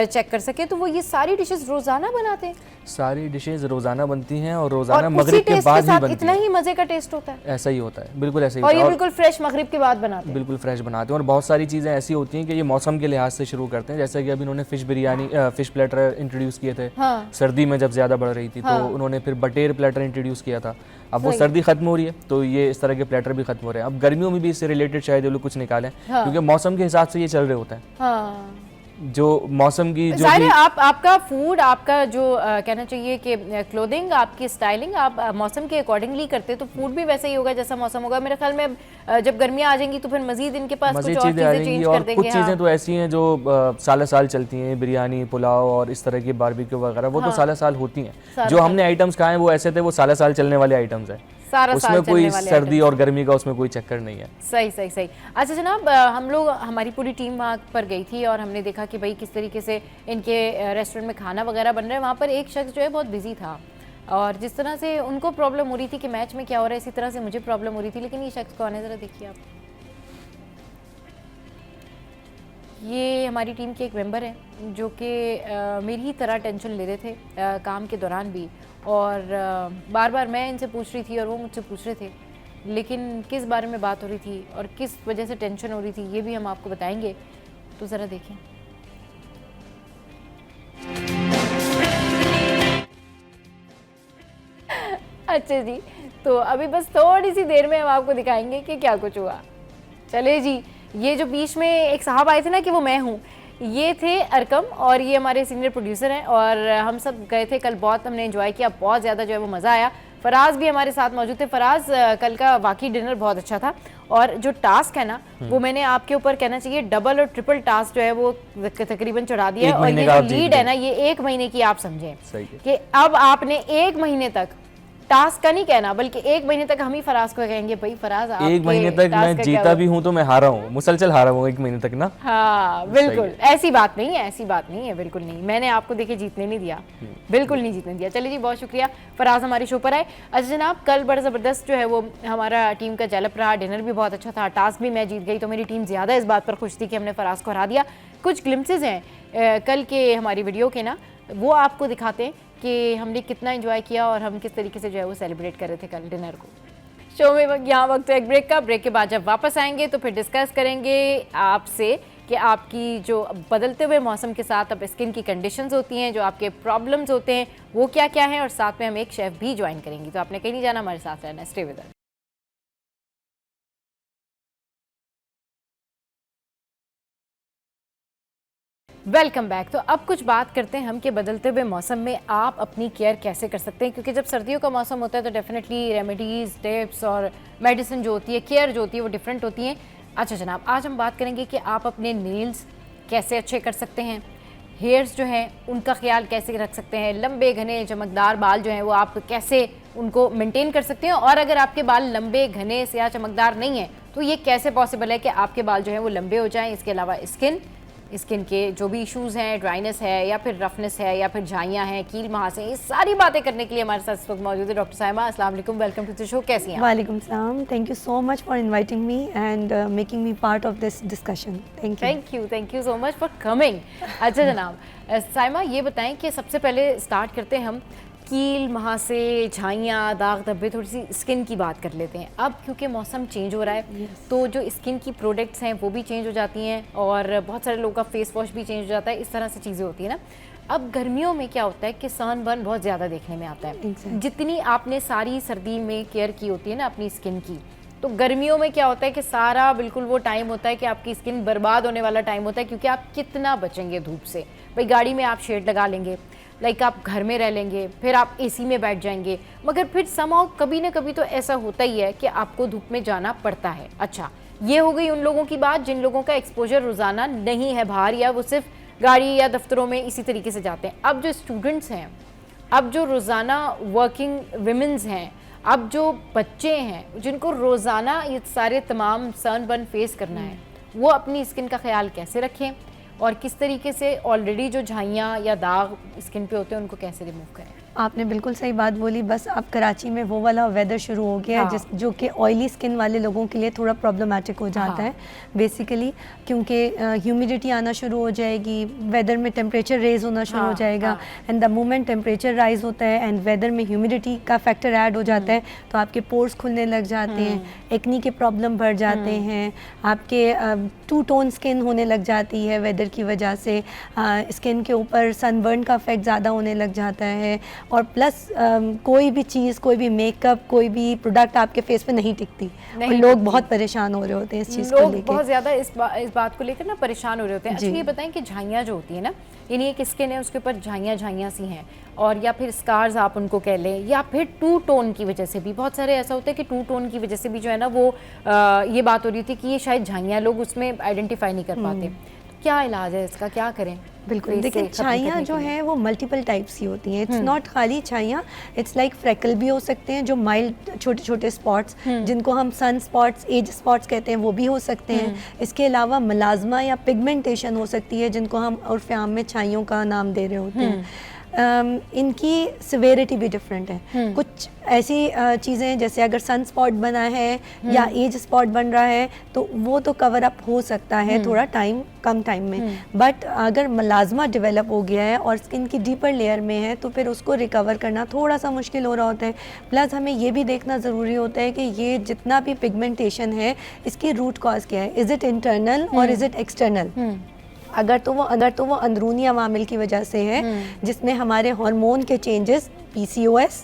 चेक कर सके। तो वो ये सारी डिशेस रोज़ाना बनाते हैं? सारी डिशेज रोजाना बनती हैं और रोजाना और मगरिब के बाद ही बनती इतना हैं। ही मज़े का टेस्ट होता है? ऐसा ही होता है, बिल्कुल ऐसा ही और होता ये है। बिल्कुल फ्रेश मगरिब के बाद बनाते हैं? बिल्कुल फ्रेश बनाते हैं। और बहुत सारी चीज़ें ऐसी होती हैं कि ये मौसम के लिहाज से शुरू करते हैं, जैसे कि अभी उन्होंने fish biryani, fish platter introduce किए थे। हाँ। सर्दी में जब ज़्यादा बढ़ रही थी तो उन्होंने फिर बटेर प्लेटर इंट्रोड्यूस किया था। अब वो सर्दी खत्म हो रही है तो ये इस तरह के प्लेटर भी खत्म हो रहे हैं। अब गर्मियों में भी इससे रिलेटेड शायद ये लोग कुछ निकालें, क्योंकि मौसम के हिसाब से ये चल रहे होते हैं। हाँ, जो मौसम की जो ज़ाहिर भी है आपका फूड, आपका जो कहना चाहिए कि क्लोथिंग, आपकी स्टाइलिंग आप मौसम के अकॉर्डिंगली करते हैं, तो फूड भी वैसे ही होगा जैसा मौसम होगा। मेरे ख्याल में जब गर्मियाँ आ जाएंगी तो फिर मजीद इनके पास कुछ मज़ीद और चीज़ें आ चीज़ें जाएंगी। चेंज और कर देंगे। कुछ चीज़ें तो ऐसी हैं जो साल साल चलती हैं, बिरयानी, पुलाव और इस तरह की बारबेक्यू वगैरह, वो तो साल साल होती हैं। जो हमने आइटम्स खाए वो ऐसे थे, वो साल साल चलने वाले आइटम्स हैं, सारा साल उसमें कोई चलने वाले सर्दी और गर्मी का उसमें कोई चक्कर नहीं है। सही सही सही। अच्छा जनाब, हम लोग, हमारी पूरी टीम वहाँ पर गई थी और हमने देखा कि भाई किस तरीके से इनके रेस्टोरेंट में खाना वगैरह बन रहा है। वहाँ पर एक शख्स जो है बहुत बिजी था, और जिस तरह से उनको प्रॉब्लम हो रही थी कि मैच में क्या हो रहा है, इसी तरह से मुझे प्रॉब्लम हो रही थी। लेकिन ये शख्स कौन है, ज़रा देखिए आप। ये हमारी टीम के एक मेंबर हैं जो कि मेरी ही तरह टेंशन ले रहे थे काम के दौरान भी, और बार बार मैं इनसे पूछ रही थी और वो मुझसे पूछ रहे थे, लेकिन किस बारे में बात हो रही थी और किस वजह से टेंशन हो रही थी ये भी हम आपको बताएंगे, तो ज़रा देखें। अच्छा जी, तो अभी बस थोड़ी सी देर में हम आपको दिखाएंगे कि क्या कुछ हुआ। चले जी, ये जो बीच में एक साहब आए थे ना कि वो मैं हूँ, ये थे अरकम और ये हमारे सीनियर प्रोड्यूसर हैं, और हम सब गए थे कल, बहुत हमने एंजॉय किया, बहुत ज़्यादा जो है वो मज़ा आया। फराज भी हमारे साथ मौजूद थे। फराज, कल का वाकई डिनर बहुत अच्छा था, और जो टास्क है ना वो मैंने आपके ऊपर कहना चाहिए डबल और ट्रिपल टास्क जो है वो तकरीबन चढ़ा दिया है। और ये जो लीड है ना, ये 1 महीने की आप समझें कि अब आपने 1 महीने तक टास्क का नहीं कहना, बल्कि 1 महीने तक हम ही फराज को कहेंगे भाई फराज आप 1 महीने तक मैं जीता भी हूँ तो मैं हारा हूँ, मुसलसल हारा हूँ 1 महीने तक ना। हाँ बिल्कुल, ऐसी बात नहीं है, ऐसी बात नहीं है, बिल्कुल नहीं। मैंने आपको देखिए जीतने नहीं दिया, बिल्कुल नहीं जीतने दिया। चलिए जी, बहुत शुक्रिया फराज हमारे शो पर आए। अच्छा जनाब, कल बड़ा ज़बरदस्त जो है वो हमारा टीम का जलप रहा, डिनर भी बहुत अच्छा था, टास्क भी मैं जीत गई, तो मेरी टीम ज़्यादा इस बात पर खुश थी कि हमने फराज को हरा दिया। कुछ ग्लिम्पसेस हैं कल के हमारी वीडियो के ना, वो आपको दिखाते हैं कि हमने कितना एंजॉय किया और हम किस तरीके से जो है वो सेलिब्रेट कर रहे थे कल डिनर को। शो में यहाँ वक्त तो एक ब्रेक का, ब्रेक के बाद जब वापस आएंगे तो फिर डिस्कस करेंगे आपसे कि आपकी जो बदलते हुए मौसम के साथ अब स्किन की कंडीशंस होती हैं, जो आपके प्रॉब्लम्स होते हैं वो क्या क्या हैं, और साथ में हम एक शेफ़ भी ज्वाइन करेंगे। तो आपने कहीं नहीं जाना, हमारे साथ रहना, stay with us. Welcome back. तो अब कुछ बात करते हैं हम कि बदलते हुए मौसम में आप अपनी केयर कैसे कर सकते हैं, क्योंकि जब सर्दियों का मौसम होता है तो डेफिनेटली रेमेडीज़, टिप्स और मेडिसिन जो होती है, केयर जो होती है वो डिफरेंट होती हैं। अच्छा जनाब, आज हम बात करेंगे कि आप अपने नेल्स कैसे अच्छे कर सकते हैं, हेयर्स जो हैं उनका ख्याल कैसे रख सकते हैं, लंबे घने चमकदार बाल जो हैं वो आप कैसे उनको मेंटेन कर सकते हैं, और अगर आपके बाल लंबे घने या चमकदार नहीं हैं तो ये कैसे पॉसिबल है कि आपके बाल जो हैं वो लंबे हो जाएँ। इसके अलावा स्किन के जो भी इश्यूज़ हैं, ड्राइनेस है या फिर रफनेस है या फिर झाइयाँ हैं, कील महासे, ये सारी बातें करने के लिए हमारे साथ इस वक्त मौजूद है डॉक्टर साइमा। अस्सलाम वालेकुम, वेलकम टू द शो। कैसी हैं? वालेकुम सलाम, thank you so much for inviting me and making me part of this discussion. Thank you so much for coming. अच्छा जनाब, साइमा ये बताएं कि सबसे पहले स्टार्ट करते हैं हम कील महासे, झाइयाँ, दाग धब्बे, थोड़ी सी स्किन की बात कर लेते हैं। अब क्योंकि मौसम चेंज हो रहा है तो जो स्किन की प्रोडक्ट्स हैं वो भी चेंज हो जाती हैं, और बहुत सारे लोगों का फेस वॉश भी चेंज हो जाता है, इस तरह से चीज़ें होती हैं ना। अब गर्मियों में क्या होता है कि सनबर्न बहुत ज़्यादा देखने में आता है। Exactly. जितनी आपने सारी सर्दी में केयर की होती है ना अपनी स्किन की, तो गर्मियों में क्या होता है कि सारा बिल्कुल वो टाइम होता है कि आपकी स्किन बर्बाद होने वाला टाइम होता है, क्योंकि आप कितना बचेंगे धूप से। भाई गाड़ी में आप शेड लगा लेंगे, लाइक आप घर में रह लेंगे, फिर आप एसी में बैठ जाएंगे, मगर फिर समहाउ कभी ना कभी तो ऐसा होता ही है कि आपको धूप में जाना पड़ता है। अच्छा, ये हो गई उन लोगों की बात जिन लोगों का एक्सपोजर रोज़ाना नहीं है बाहर, या वो सिर्फ गाड़ी या दफ्तरों में इसी तरीके से जाते हैं। अब जो स्टूडेंट्स हैं, अब जो रोज़ाना वर्किंग विमेंस हैं, अब जो बच्चे हैं जिनको रोज़ाना ये सारे तमाम सनबर्न फेस करना है, वो अपनी स्किन का ख्याल कैसे रखें और किस तरीके से ऑलरेडी जो झाइयाँ या दाग स्किन पे होते हैं उनको कैसे रिमूव करें? आपने बिल्कुल सही बात बोली। बस अब कराची में वो वाला वेदर शुरू हो गया है हाँ। जो कि ऑयली स्किन वाले लोगों के लिए थोड़ा प्रॉब्लमेटिक हो जाता हाँ। है बेसिकली, क्योंकि ह्यूमिडिटी आना शुरू हो जाएगी, वेदर में टेम्परेचर रेज होना शुरू हो जाएगा, and the moment temperature rise होता है एंड वेदर में ह्यूमिडिटी का फैक्टर ऐड हो जाता है, तो आपके पोर्स खुलने लग जाते हैं, एक्नी के प्रॉब्लम बढ़ जाते हैं, आपके टू टोन स्किन होने लग जाती है वेदर की वजह से, स्किन के ऊपर सनबर्न का इफेक्ट ज़्यादा होने लग जाता है, और प्लस कोई भी चीज़, कोई भी मेकअप, कोई भी प्रोडक्ट आपके फेस पे नहीं टिकती, और लोग बहुत परेशान हो रहे होते हैं इस चीज़ को लोग लेके। बहुत ज़्यादा इस बात को लेकर ना परेशान हो रहे होते हैं। अच्छा, ये बताएं कि झाइयाँ जो होती है ना, यानी एक स्किन है उसके ऊपर झाइयाँ सी हैं, और या फिर स्कार्स आप उनको कह लें, या फिर टू टोन की वजह से भी, बहुत सारे ऐसा होता है कि टू टोन की वजह से भी जो है ना वो ये बात हो रही थी कि ये शायद झाइयाँ, लोग उसमें आइडेंटिफाई नहीं कर पाते। तो क्या इलाज है इसका, क्या करें? बिल्कुल, फेस देखिए से खत्म छाइयाँ करने जो के लिए? है वो मल्टीपल टाइप्स की होती हैं। इट्स नॉट खाली छाइयाँ, इट्स लाइक फ्रेकल भी हो सकते हैं, जो माइल्ड छोटे छोटे स्पॉट्स जिनको हम सन स्पॉट्स, एज स्पॉट्स कहते हैं, वो भी हो सकते हैं। इसके अलावा मलाजमा या पिगमेंटेशन हो सकती है, जिनको हम उर्फ़ आम में छाइयों का नाम दे रहे होते हैं। इनकी सिवेरिटी भी डिफरेंट है। कुछ ऐसी चीज़ें हैं जैसे अगर सन स्पॉट बना है या एज स्पॉट बन रहा है तो वो तो कवर अप हो सकता है थोड़ा कम टाइम में, बट अगर मलाजमा डेवलप हो गया है और स्किन की डीपर लेयर में है तो फिर उसको रिकवर करना थोड़ा सा मुश्किल हो रहा होता है। प्लस हमें ये भी देखना ज़रूरी होता है कि ये जितना भी पिगमेंटेशन है इसकी रूट कॉज क्या है, इज़ इट इंटरनल और इज़ इट एक्सटर्नल। अगर तो वो अंदरूनी अवामिल की वजह से है, जिसमें हमारे हार्मोन के चेंजेस, PCOS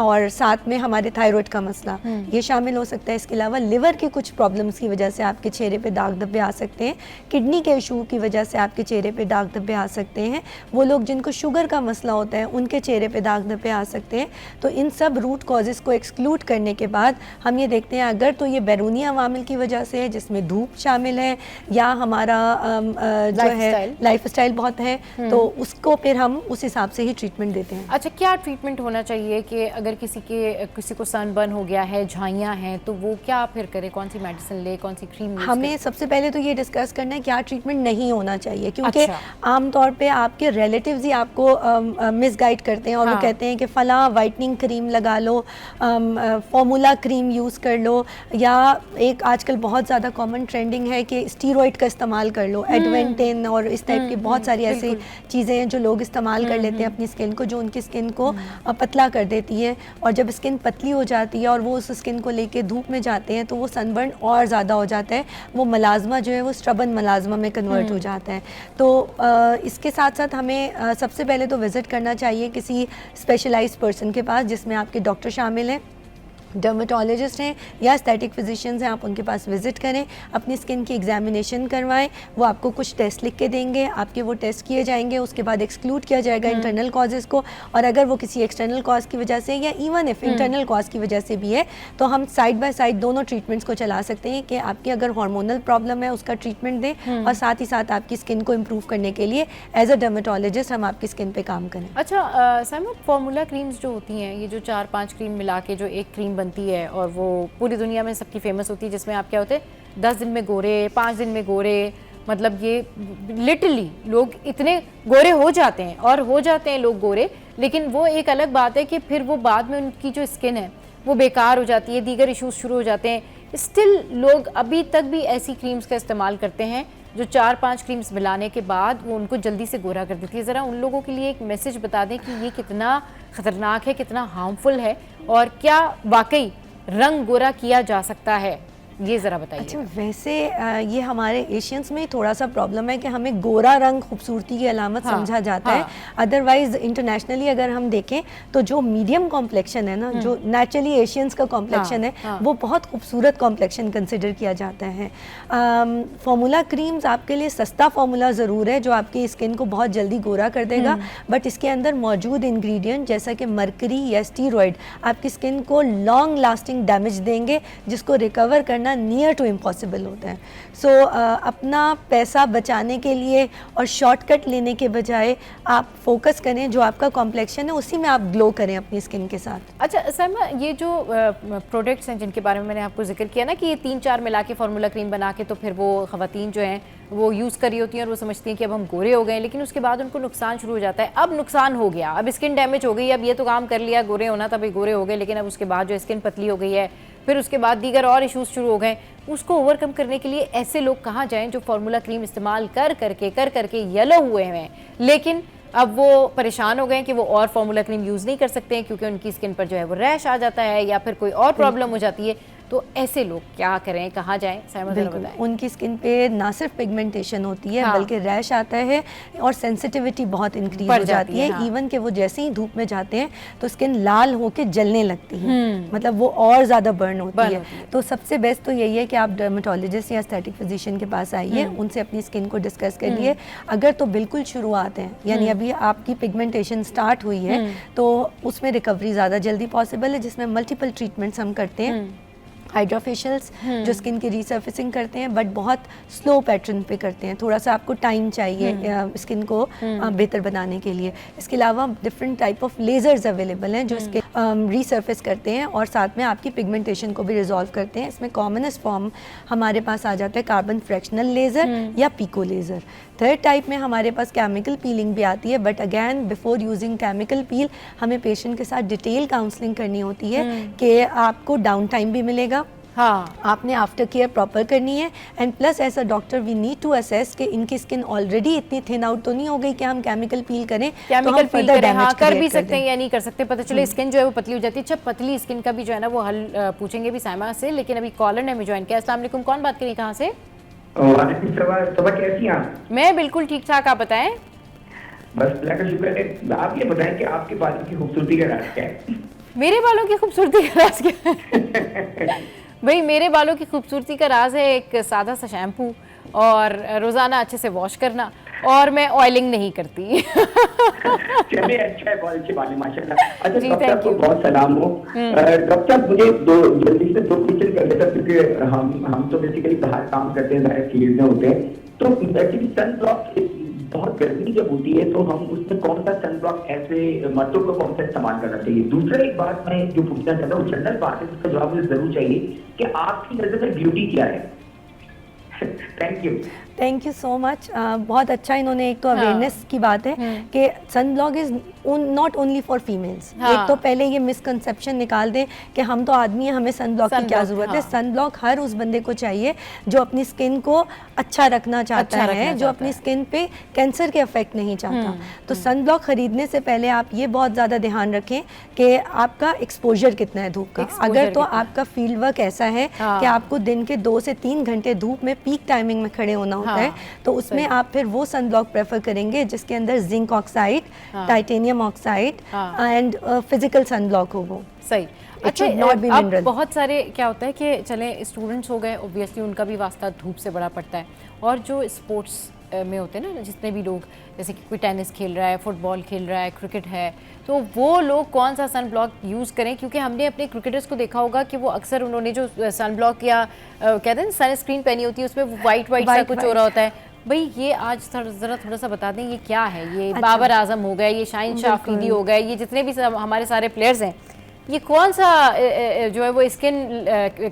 और साथ में हमारे थायराइड का मसला ये शामिल हो सकता है। इसके अलावा लिवर की कुछ प्रॉब्लम्स की वजह से आपके चेहरे पे दाग धब्बे आ सकते हैं, किडनी के इशू की वजह से आपके चेहरे पे दाग धब्बे आ सकते हैं, वो लोग जिनको शुगर का मसला होता है उनके चेहरे पे दाग धब्बे आ सकते हैं। तो इन सब रूट कॉजेज़ को एक्सक्लूड करने के बाद हम ये देखते हैं अगर तो ये बैरूनी अवामिल की वजह से है जिसमें धूप शामिल है या हमारा जो है लाइफस्टाइल बहुत है, तो उसको फिर हम उस हिसाब से ही ट्रीटमेंट देते हैं। अच्छा, क्या ट्रीटमेंट होना चाहिए कि अगर किसी को सनबर्न हो गया है, झाइयाँ हैं, तो वो क्या फिर करे, कौन सी मेडिसिन ले, कौन सी क्रीम यूज़ हमें सबसे पहले तो ये डिस्कस करना है क्या ट्रीटमेंट नहीं होना चाहिए, क्योंकि अच्छा। आमतौर पे आपके रिलेटिव्स ही आपको मिसगाइड करते हैं और वो कहते हैं कि फ़लाँ वाइटनिंग क्रीम लगा लो, फॉर्मूला क्रीम यूज़ कर लो, या एक आजकल बहुत ज़्यादा कॉमन ट्रेंडिंग है कि स्टीरॉइड का इस्तेमाल कर लो, एडवेंटेन और इस टाइप की बहुत सारी ऐसी चीज़ें हैं जो लोग इस्तेमाल कर लेते हैं अपनी स्किन को, जो उनकी स्किन को पतला कर देती है। और जब स्किन पतली हो जाती है और वो उस स्किन को लेके धूप में जाते हैं तो वो सनबर्न और ज़्यादा हो जाता है, वो मलाजमा जो है वो स्ट्रबन मलाजमा में कन्वर्ट हो जाता है। तो इसके साथ साथ हमें सबसे पहले तो विज़िट करना चाहिए किसी स्पेशलाइज्ड पर्सन के पास, जिसमें आपके डॉक्टर शामिल हैं, डर्मेटोलॉजिस्ट हैं या एस्थेटिक फिजिशियंस हैं। आप उनके पास विज़िट करें, अपनी स्किन की एग्जामिनेशन करवाएं, वो आपको कुछ टेस्ट लिख के देंगे, आपके वो टेस्ट किए जाएंगे, उसके बाद एक्सक्लूड किया जाएगा इंटरनल कॉजेज़ को, और अगर वो किसी एक्सटर्नल कॉज की वजह से या इवन इफ इंटरनल कॉज की वजह से भी है तो हम साइड बाय साइड दोनों ट्रीटमेंट्स को चला सकते हैं कि आपकी अगर हार्मोनल प्रॉब्लम है उसका ट्रीटमेंट दें और साथ ही साथ आपकी स्किन को इम्प्रूव करने के लिए एज अ डर्मेटोलॉजिस्ट हम आपकी स्किन पे काम करें। अच्छा साइमा, फार्मूला क्रीम्स जो होती हैं, ये जो 4-5 क्रीम मिला के जो एक क्रीम बनती है और वो पूरी दुनिया में सबकी फेमस होती है, जिसमें आप क्या होते हैं 10 दिन में गोरे, 5 दिन में गोरे, मतलब ये लिटरली लोग इतने गोरे हो जाते हैं और हो जाते हैं लोग गोरे, लेकिन वो एक अलग बात है कि फिर वो बाद में उनकी जो स्किन है वो बेकार हो जाती है, दीगर इश्यूज शुरू हो जाते हैं। स्टिल लोग अभी तक भी ऐसी क्रीम्स का इस्तेमाल करते हैं जो 4-5 क्रीम्स मिलाने के बाद वो उनको जल्दी से गोरा कर देती है। ज़रा उन लोगों के लिए एक मैसेज बता दें कि ये कितना ख़तरनाक है, कितना हार्मफुल है, और क्या वाकई रंग गोरा किया जा सकता है ये ज़रा बताइए। अच्छा, वैसे ये हमारे एशियंस में थोड़ा सा प्रॉब्लम है कि हमें गोरा रंग खूबसूरती की अलामत समझा जाता है। अदरवाइज इंटरनेशनली अगर हम देखें तो जो मीडियम कॉम्प्लेक्शन है ना, जो नेचुरली एशियंस का कॉम्प्लेक्शन है, वो बहुत खूबसूरत कॉम्प्लेक्शन कंसिडर किया जाता है। फार्मूला क्रीम्स आपके लिए सस्ता फार्मूला ज़रूर है जो आपकी स्किन को बहुत जल्दी गोरा कर देगा, बट इसके अंदर मौजूद इंग्रेडिएंट जैसा कि मरकरी या स्टीरॉयड आपकी स्किन को लॉन्ग लास्टिंग डैमेज देंगे, जिसको रिकवर करना नियर टू इम्पॉसिबल होता है। सो अपना पैसा बचाने के लिए और शॉर्टकट लेने के बजाय आप फोकस करें जो आपका कॉम्प्लेक्शन है, उसी में आप ग्लो करें अपनी स्किन के साथ। अच्छा सैमा, ये जो प्रोडक्ट्स हैं जिनके बारे में मैंने आपको जिक्र किया ना कि ये 3-4 मिला के फार्मूला क्रीम बना के तो फिर वो ख़वातीन जो हैं वो यूज़ कर रही होती हैं और वो समझती हैं कि अब हम गोरे हो गए, लेकिन उसके बाद उनको नुकसान शुरू हो जाता है। अब नुकसान हो गया, अब स्किन डैमेज हो गई, अब ये तो काम कर लिया गोरे होना, तभी गोरे हो गए, लेकिन अब उसके बाद जो स्किन पतली हो गई है, फिर उसके बाद दीगर और इश्यूज शुरू हो गए। उसको ओवरकम करने के लिए ऐसे लोग कहाँ जाएं जो फार्मूला क्रीम इस्तेमाल कर करके येलो हुए हैं, लेकिन अब वो परेशान हो गए हैं कि वो और फार्मूला क्रीम यूज़ नहीं कर सकते हैं क्योंकि उनकी स्किन पर जो है वो रैश आ जाता है या फिर कोई और प्रॉब्लम हो जाती है। तो ऐसे लोग क्या करें, कहाँ जाएं? साइमा ज़रा बताएं। उनकी स्किन पे ना सिर्फ पिगमेंटेशन होती है, बल्कि रैश आता है और सेंसिटिविटी बहुत इंक्रीज हो जाती है। इवन कि वो जैसे ही धूप में जाते हैं तो स्किन लाल होके जलने लगती है, मतलब वो और ज़्यादा बर्न होती है। तो सबसे बेस्ट तो यही है कि आप डर्मेटोलॉजिस्ट या एस्थेटिक फिजिशियन के पास आइए, उनसे अपनी स्किन को डिस्कस करिए। अगर तो बिल्कुल शुरुआत है, यानी अभी आपकी पिगमेंटेशन स्टार्ट हुई है, तो उसमें रिकवरी ज़्यादा जल्दी पॉसिबल है, जिसमें मल्टीपल ट्रीटमेंट्स हम करते हैं। हाइड्रोफेशियल्स जो स्किन की रीसर्फेसिंग करते हैं, बट बहुत स्लो पैटर्न पे करते हैं, थोड़ा सा आपको टाइम चाहिए स्किन को बेहतर बनाने के लिए। इसके अलावा different type of lasers available हैं जो स्किन रीसर्फेस करते हैं और साथ में आपकी पिगमेंटेशन को भी रिजॉल्व करते हैं। इसमें कॉमनेस्ट फॉर्म हमारे पास आ जाता है कार्बन फ्रैक्शनल लेज़र या पीको लेज़र। थर्ड टाइप में हमारे पास केमिकल पीलिंग भी आती है, but again before using chemical peel हमें पेशेंट के साथ डिटेल काउंसलिंग करनी होती है कि आपको डाउन टाइम भी मिलेगा, आपने आफ्टर केयर प्रॉपर करनी है, and plus as a doctor we need to assess कि इनकी स्किन ऑलरेडी इतनी थिन आउट तो नहीं हो गई कि हम केमिकल पील करें, केमिकल पील करें, हाँ कर भी सकते हैं या नहीं कर सकते, पता चले स्किन जो है वो पतली हो जाती है। अच्छा, पतली स्किन का भी जो है ना वो हल पूछेंगे भी साइमा से, लेकिन अभी कॉलर ने हमें ज्वाइन किया। अस्सलाम वालेकुम, कौन बात करी, कहाँ से? कैसी हैं आप? मैं बिल्कुल ठीक ठाक, आप बताएं। बस अल्लाह का शुक्र है। आप ये बताएं कि आपके बालों की खूबसूरती का राज क्या है? मेरे बालों की खूबसूरती का राज क्या है? भाई मेरे बालों की खूबसूरती का राज है एक सादा सा शैम्पू और रोज़ाना अच्छे से वॉश करना, और मैं ऑयलिंग नहीं करती। चलिए, अच्छा है, बहुत अच्छी बात है, माशाल्लाह। अच्छा डॉक्टर, आपको बहुत सलाम हो। डॉक्टर, मुझे जल्दी से दो क्वेश्चन कर लेता, क्योंकि हम तो बेसिकली बाहर काम करते हैं, बाहर फील्ड में होते हैं। तो एक्चुअली सन ब्लॉक, बहुत गर्मी जब होती है तो हम उसमें कौन सा सन ब्लॉक ऐसे मर्दों को कौन सा इस्तेमाल करना चाहिए? दूसरा एक बात मैं जो पूछना चाहता हूँ, जनरल बात है, उसका जवाब मुझे जरूर चाहिए कि आपकी नजर में ब्यूटी क्या है? Thank you so much. बहुत अच्छा इन्होंने एक तो अवेयरनेस की बात है कि sun block is not only for females. एक तो पहले ये मिसकंसेप्शन निकाल दें कि हम तो आदमी हैं, हमें सन ब्लॉक की क्या जरूरत है। सन ब्लॉक हर उस बंदे को चाहिए जो अपनी स्किन को अच्छा रखना चाहता है, जो अपनी स्किन पे कैंसर के इफेक्ट नहीं चाहता। तो सन ब्लॉक खरीदने से पहले आप ये बहुत ज़्यादा ध्यान रखें कि आपका एक्सपोजर कितना है धूप का। अगर तो आपका फील्ड वर्क ऐसा है कि आपको दिन के 2 से 3 घंटे धूप में पीक टाइमिंग में खड़े होना होता है, तो उसमें आप फिर वो सन ब्लॉक प्रेफर करेंगे जिसके अंदर zinc oxide, titanium oxide and physical sun block हो वो। सही। अच्छा, अब बहुत सारे क्या होता है कि चले स्टूडेंट्स हो गए, ऑब्वियसली उनका भी वास्ता धूप से बड़ा पड़ता है, और जो स्पोर्ट्स में होते हैं ना, जितने भी लोग, जैसे कि कोई टेनिस खेल रहा है, फुटबॉल खेल रहा है, क्रिकेट है, तो वो लोग कौन सा सन ब्लॉक यूज़ करें? क्योंकि हमने अपने क्रिकेटर्स को देखा होगा कि वो अक्सर उन्होंने जो सन ब्लॉक या कहते हैं सन स्क्रीन पहनी होती है, उसमें वाइट सा कुछ हो रहा होता है। भाई ये आज ज़रा थोड़ा सा बता दें, ये क्या है? ये बाबर आजम हो गए, ये शाहीन शाह अफरीदी हो गए, ये जितने भी हमारे सारे प्लेयर्स हैं, ये कौन सा जो है वो स्किन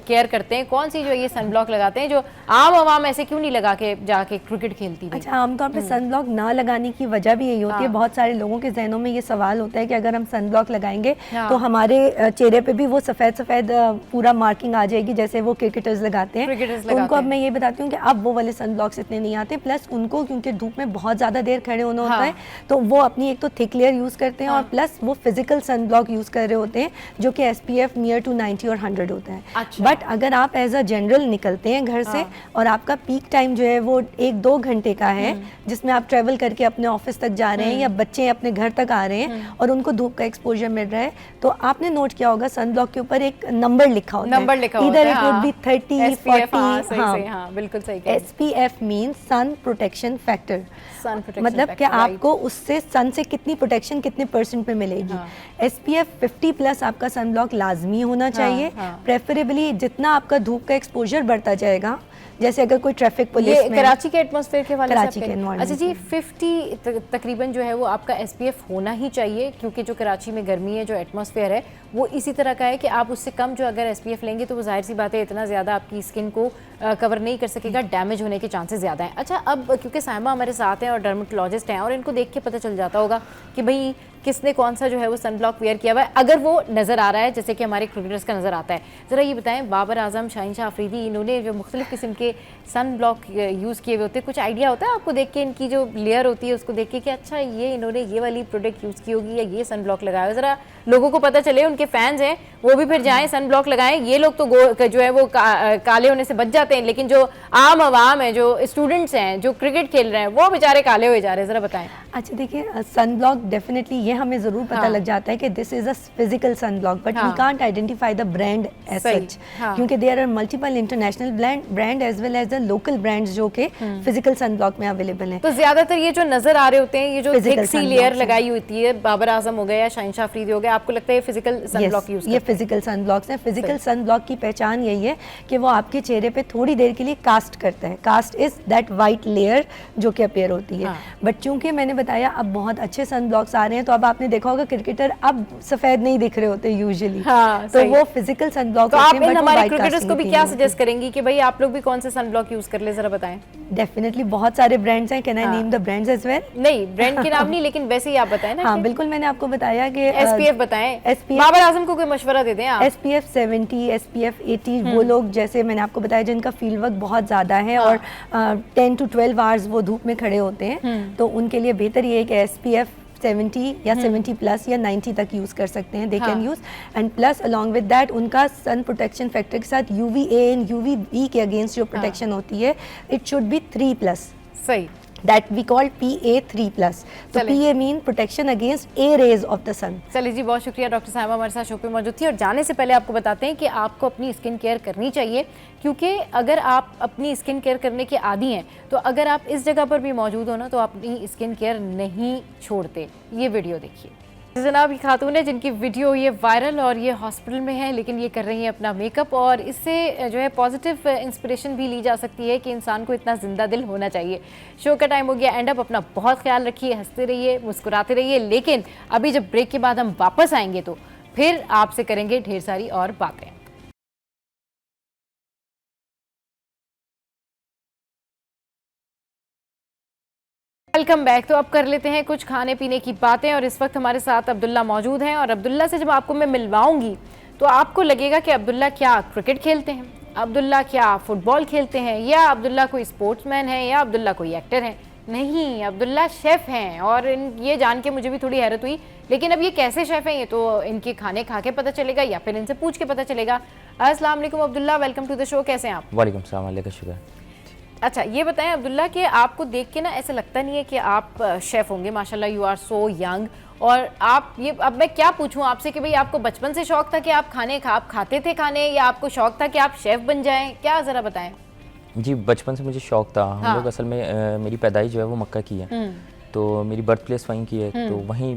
केयर करते हैं, कौन सी जो ये सन ब्लॉक लगाते हैं, जो आम आवाम ऐसे क्यों नहीं लगा के जाके क्रिकेट खेलती है? अच्छा, आमतौर पे सन ब्लॉक ना लगाने की वजह भी यही होती है। बहुत सारे लोगों के जहनों में ये सवाल होता है कि अगर हम सन ब्लॉक लगाएंगे तो हमारे चेहरे पे भी वो सफ़ेद पूरा मार्किंग आ जाएगी जैसे वो क्रिकेटर्स लगाते हैं। तो उनको अब मैं ये बताती हूँ कि अब वो वाले सन ब्लॉक्स इतने नहीं आते। प्लस उनको क्योंकि धूप में बहुत ज़्यादा देर खड़े होना होता है, तो वो अपनी एक तो थिक लेयर यूज़ करते हैं और प्लस वो फिजिकल सन ब्लॉक यूज़ कर रहे होते हैं जो कि SPF नियर टू 90 और 100 होता है। अच्छा। बट अगर आप एज अ जनरल निकलते हैं घर से और आपका पीक टाइम जो है वो 1-2 घंटे का है, जिसमें आप ट्रेवल करके अपने ऑफिस तक जा रहे हैं या बच्चे अपने घर तक आ रहे हैं और उनको धूप का एक्सपोजर मिल रहा है, तो आपने नोट किया होगा सन ब्लॉक के ऊपर एक नंबर लिखा होता है। नंबर लिखा होता इधर है, इट वुड बी 30, SPF, 40, सही, हाँ, बिल्कुल सही कह रहे हैं। SPF mean sun protection factor, Sun protection मतलब कि factor, right. आपको उससे सन से कितनी प्रोटेक्शन कितने % पे मिलेगी। SPF 50+ आपका सन ब्लॉक लाजमी होना चाहिए। प्रेफरेबली जितना आपका धूप का एक्सपोजर बढ़ता जाएगा, जैसे अगर कोई ट्रैफिक पुलिस ये में, कराची के एटमॉस्फेयर के वाले कराची के environment अच्छा जी, 50 तकरीबन जो है वो आपका SPF होना ही चाहिए, क्योंकि जो कराची में गर्मी है, जो एटमॉस्फेयर है वो इसी तरह का है कि आप उससे कम जो अगर SPF लेंगे तो वो जाहिर सी बात है इतना ज़्यादा आपकी स्किन को कवर नहीं कर सकेगा, डैमेज होने के चांसेस ज़्यादा हैं। अच्छा, अब क्योंकि साइमा हमारे साथ हैं और डर्मेटोलॉजिस्ट हैं और इनको देख के पता चल जाता होगा कि भाई किसने कौन सा जो है वो सन ब्लॉक वेयर किया हुआ है, अगर वो नज़र आ रहा है जैसे कि हमारे क्रिकेटर्स का नज़र आता है। ज़रा ये बताएं, बाबर आजम, शाहीन शाह अफरीदी, इन्होंने जो मुख्तलिफ किस्म के सन ब्लॉक यूज़ किए हुए होते हैं, कुछ आइडिया होता है आपको देख के, इनकी जो लेयर होती है उसको देख के कि अच्छा ये इन्होंने ये वाली प्रोडक्ट यूज़ की होगी या ये सन ब्लॉक लगाया हो? ज़रा लोगों को पता चले, उनके फैंस हैं वो भी फिर जाएं सन ब्लॉक लगाएं। ये लोग तो जो है वो काले होने से बच जाते हैं, लेकिन जो आम आवाम है, जो स्टूडेंट्स हैं, जो क्रिकेट खेल रहे हैं, वो बेचारे काले हुए जा रहे हैं। ज़रा बताएं। अच्छा देखिए, सन ब्लॉक डेफिनेटली ये हमें ज़रूर पता लग जाता है कि this is a physical sun block, but we can't identify the brand as such, क्योंकि there are multiple international brand as well as the local brands जो कि फिजिकल सन ब्लॉक में अवेलेबल हैं। तो ज्यादातर ये जो नजर आ रहे होते हैं, ये जो Physical थिक सी sunblock लेयर हैं। लगाई होती है, बाबर आजम हो गया या शाहीन शाह अफरीदी हो गया, आपको लगता है फिजिकल सन ब्लॉक यूज ये फिजिकल सन ब्लॉक्स हैं। फिजिकल सन ब्लॉक की पहचान यही है कि वो आपके चेहरे पे थोड़ी देर के लिए कास्ट करता है। Cast is that white layer जो कि अपीयर होती है। बट चूंकि मैंने बताया अब बहुत अच्छे सन ब्लॉक्स आ रहे हैं, तो अब आपने देखा होगा क्रिकेटर अब सफेद नहीं दिख रहे होते यूजुअली, तो वो फिजिकल सन ब्लॉक। तो आप इन हमारे क्रिकेटर्स को भी क्या सजेस्ट करेंगी कि भाई आप लोग भी कौन से सन ब्लॉक यूज कर ले, जरा बताएं। डेफिनेटली बहुत सारे ब्रांड्स हैं, can I name the brands as well? नहीं, ब्रांड के नाम नहीं, लेकिन वैसे ही आप बताएं ना। हाँ बिल्कुल, मैंने आपको बताया कि SPF बताएं। SPF बाबर आजम को कोई मशवरा देते हैं आप? SPF 70, SPF 80, वो लोग जैसे मैंने आपको बताया जिनका फील्ड वर्क बहुत ज़्यादा है और 10 to 12 आवर्स वो धूप में खड़े होते हैं, तो उनके लिए बेहतर ये है कि SPF 70 या 70+ या 90 तक यूज़ कर सकते हैं, they can use. And plus along with that उनका सन प्रोटेक्शन फैक्टर के साथ UVA एंड UVB के अगेंस्ट जो प्रोटेक्शन होती है, इट शुड बी 3+। सही, that we call PA 3+. तो PA mean protection against A rays of the sun. चलिए जी, बहुत शुक्रिया। डॉक्टर साहिबा हमारे साथ शो पे मौजूद थी और जाने से पहले आपको बताते हैं कि आपको अपनी स्किन केयर करनी चाहिए, क्योंकि अगर आप अपनी स्किन केयर करने के आदी हैं तो अगर आप इस जगह पर भी मौजूद हो ना तो आप अपनी स्किन केयर नहीं छोड़ते। ये वीडियो देखिए। जनाब, ये खातून है जिनकी वीडियो ये वायरल और ये हॉस्पिटल में है, लेकिन ये कर रही हैं अपना मेकअप और इससे जो है पॉजिटिव इंस्पिरेशन भी ली जा सकती है कि इंसान को इतना जिंदा दिल होना चाहिए। शो का टाइम हो गया एंड अप। अपना बहुत ख्याल रखिए, हंसते रहिए, मुस्कुराते रहिए, लेकिन अभी जब ब्रेक के बाद हम वापस आएंगे तो फिर आपसे करेंगे ढेर सारी और बातें। Welcome back. तो अब कर लेते हैं कुछ खाने पीने की बातें और इस वक्त हमारे साथ अब्दुल्ला मौजूद हैं और अब्दुल्ला से जब आपको मैं मिलवाऊंगी तो आपको लगेगा कि अब्दुल्ला क्या क्रिकेट खेलते हैं, अब्दुल्ला क्या फुटबॉल खेलते हैं, या अब्दुल्ला कोई स्पोर्ट्समैन है, या अब्दुल्ला कोई एक्टर है। नहीं, अब्दुल्ला शेफ़ हैं और ये जान के मुझे भी थोड़ी हैरत हुई, लेकिन अब ये कैसे शेफ़ हैं ये तो इनके खाने खा के पता चलेगा या फिर इनसे पूछ के पता चलेगा। अस्सलाम वालेकुम Abdullah, welcome to the show. कैसे हैं आप? वालेकुम सलाम, वालेकुम शुक्र। अच्छा, ये बताएं अब्दुल्ला कि आपको देख के ना ऐसा लगता नहीं है कि आप शेफ़ होंगे। माशाल्लाह, यू आर सो यंग। और आप ये, अब मैं क्या पूछूं आपसे कि भाई आपको बचपन से शौक था कि आप खाते थे खाने, या आपको शौक था कि आप शेफ़ बन जाएं? क्या ज़रा बताएं। जी, बचपन से मुझे शौक था। हम लोग असल में मेरी पैदाइश जो है वो मक्का की है, तो मेरी बर्थ प्लेस वहीं की है, तो वहीं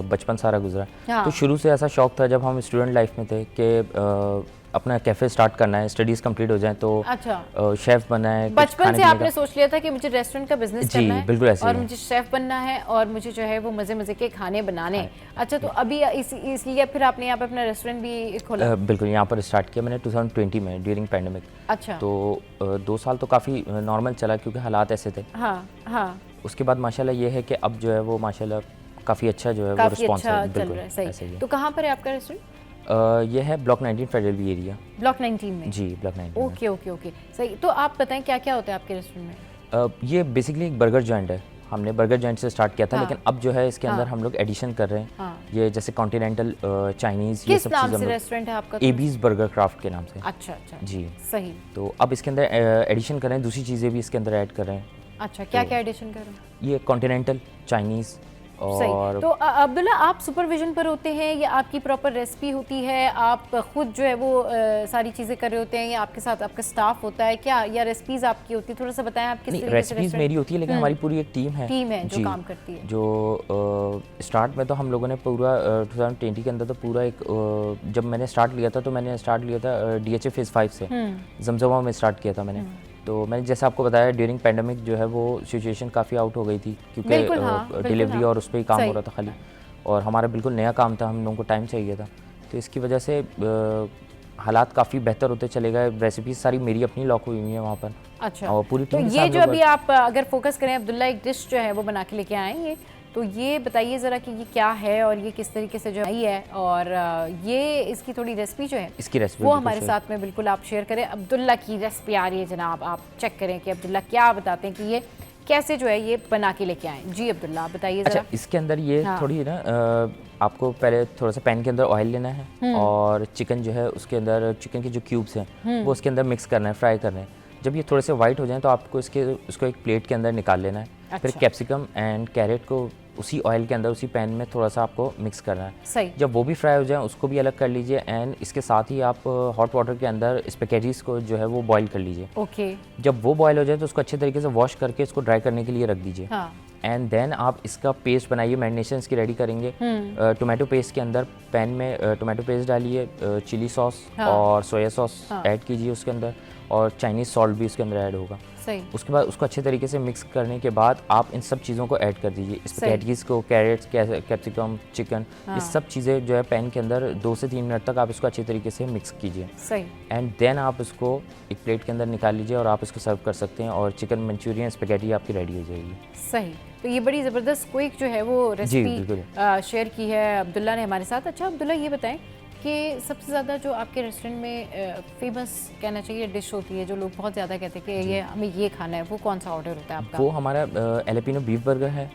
बचपन सारा गुजरा। तो शुरू से ऐसा शौक था जब हम स्टूडेंट लाइफ में थे कि अपना कैफ़े स्टार्ट करना है, स्टडीज़ कंप्लीट हो जाएं तो शेफ़ बनना है। बचपन से आपने सोच लिया था कि मुझे रेस्टोरेंट का बिजनेस करना है? बिल्कुल ऐसे और मुझे शेफ़ बनना है और मुझे जो है वो मज़े मज़े के खाने बनाने हैं। अच्छा, तो अभी इसलिए फिर आपने यहाँ पे अपना रेस्टोरेंट भी खोला? बिल्कुल, यहाँ पर स्टार्ट किया मैंने 2020 में ड्यूरिंग पैंडेमिक। अच्छा। तो 2 साल तो काफ़ी नॉर्मल चला क्योंकि हालात ऐसे थे। हाँ हाँ। उसके बाद माशाल्लाह ये है कि अब जो है वो माशाल्लाह काफ़ी अच्छा जो है वो रिस्पॉन्स है। बिल्कुल ऐसे ही। तो कहाँ पर है आपका रेस्टोरेंट? ये है ब्लॉक 19 फेडरल बी एरिया। ब्लॉक 19 में? जी, ब्लॉक 19 ओके ओके ओके, सही। तो आप बताएं क्या क्या होता है आपके रेस्टोरेंट में? ये बेसिकली एक बर्गर जॉइंट है। हमने बर्गर जॉइंट से स्टार्ट किया था, लेकिन अब जो है इसके अंदर हम लोग एडिशन कर रहे हैं। ये जैसे कॉन्टिनेंटल, चाइनीज़, ये किस सब नाम चीज़ें से हम रेस्टोरेंट है आपका? एबीज बर्गर क्राफ्ट के नाम से। अच्छा अच्छा जी, सही। तो अब इसके अंदर एडिशन कर रहे हैं, दूसरी चीज़ें भी इसके अंदर ऐड कर रहे हैं। अच्छा, क्या क्या एडिशन कर रहे हैं? ये कॉन्टिनेंटल, चाइनीज़ सही। और तो अब्दुल्ला, आप सुपरविजन पर होते हैं या आपकी प्रॉपर रेसिपी होती है, आप खुद जो है वो सारी चीज़ें कर रहे होते हैं, या आपके साथ आपका स्टाफ होता है क्या, या रेसिपीज आपकी होती है? थोड़ा सा बताएं आप किस तरीके से। रेसिपीज मेरी होती है, लेकिन हमारी पूरी एक टीम है जो काम करती है। जो स्टार्ट में तो हम लोगों ने पूरा 2020 के अंदर तो पूरा एक जब मैंने स्टार्ट लिया था तो मैंने स्टार्ट लिया था DHA फेज़ 5 से, जमजमा में स्टार्ट किया था मैंने। तो मैंने जैसे आपको बताया ड्यूरिंग पैंडेमिक जो है वो सिचुएशन काफ़ी आउट हो गई थी, क्योंकि डिलीवरी और उस पर ही काम हो रहा था खाली, और हमारा बिल्कुल नया काम था, हम लोगों को टाइम चाहिए था। तो इसकी वजह से हालात काफ़ी बेहतर होते चले गए। रेसिपीज सारी मेरी अपनी लॉक हुई है वहाँ पर। अच्छा, और पूरी तो ये जो अभी आप अगर फोकस करें अब्दुल्ला, एक डिश जो है वो बना के लेके आए ये, तो ये बताइए ज़रा कि ये क्या है और ये किस तरीके से जो आई है, और ये इसकी थोड़ी रेसिपी जो है इसकी रेसिपी वो हमारे साथ में बिल्कुल आप शेयर करें। अब्दुल्ला की रेसिपी आ रही है जनाब, आप चेक करें कि अब्दुल्ला क्या बताते हैं कि ये कैसे जो है ये बना के लेके आए। जी अब्दुल्ला, आप बताइए ज़रा। अच्छा, इसके अंदर ये थोड़ी ना आपको पहले थोड़ा सा पैन के अंदर ऑयल लेना है, और चिकन जो है उसके अंदर, चिकन के जो क्यूब्स हैं वो उसके अंदर मिक्स करना है, फ्राई करना है। जब ये थोड़े से वाइट हो जाएं तो आपको उसको एक प्लेट के अंदर निकाल लेना है। अच्छा। फिर कैप्सिकम एंड कैरेट को उसी ऑयल के अंदर, उसी पैन में थोड़ा सा आपको मिक्स करना है। सही। जब वो भी फ्राई हो जाए उसको भी अलग कर लीजिए, एंड इसके साथ ही आप हॉट वाटर के अंदर स्पैगेटीज को जो है वो बॉईल कर लीजिए। ओके। जब वो बॉईल हो जाए तो उसको अच्छे तरीके से वॉश करके इसको ड्राई करने के लिए रख दीजिए। हाँ। एंड देन आप इसका पेस्ट बनाइए, मैरिनेशन इसकी रेडी करेंगे। टोमेटो पेस्ट के अंदर पैन में टोमेटो पेस्ट डालिए, चिली सॉस और सोया सॉस ऐड कीजिए उसके अंदर, और चाइनीज़ सॉल्ट भी उसके अंदर ऐड होगा। सही। उसके बाद उसको अच्छे तरीके से मिक्स करने के बाद आप इन सब चीज़ों को ऐड कर दीजिए, स्पैगेटीज़ को, कैरेट्स, कैप्सिकम, चिकन, ये सब चीज़ें जो है पैन के अंदर 2 से 3 मिनट तक आप इसको अच्छे तरीके से मिक्स कीजिए। सही। एंड देन आप इसको एक प्लेट के अंदर निकाल लीजिए और आप इसको सर्व कर सकते हैं, और चिकन मंचूरियन स्पैगेटी आपकी रेडी हो जाएगी। सही। तो ये बड़ी ज़बरदस्त क्विक जो है वो रेसिपी शेयर की है अब्दुल्ला ने हमारे साथ। अच्छा अब्दुल्ला, ये बताएं कि सबसे ज़्यादा जो आपके रेस्टोरेंट में फेमस कहना चाहिए डिश होती है, जो लोग बहुत ज़्यादा कहते हैं कि ये हमें ये खाना है, वो कौन सा ऑर्डर होता है आपका? वो हमारा एलेपिनो बीफ बर्गर है,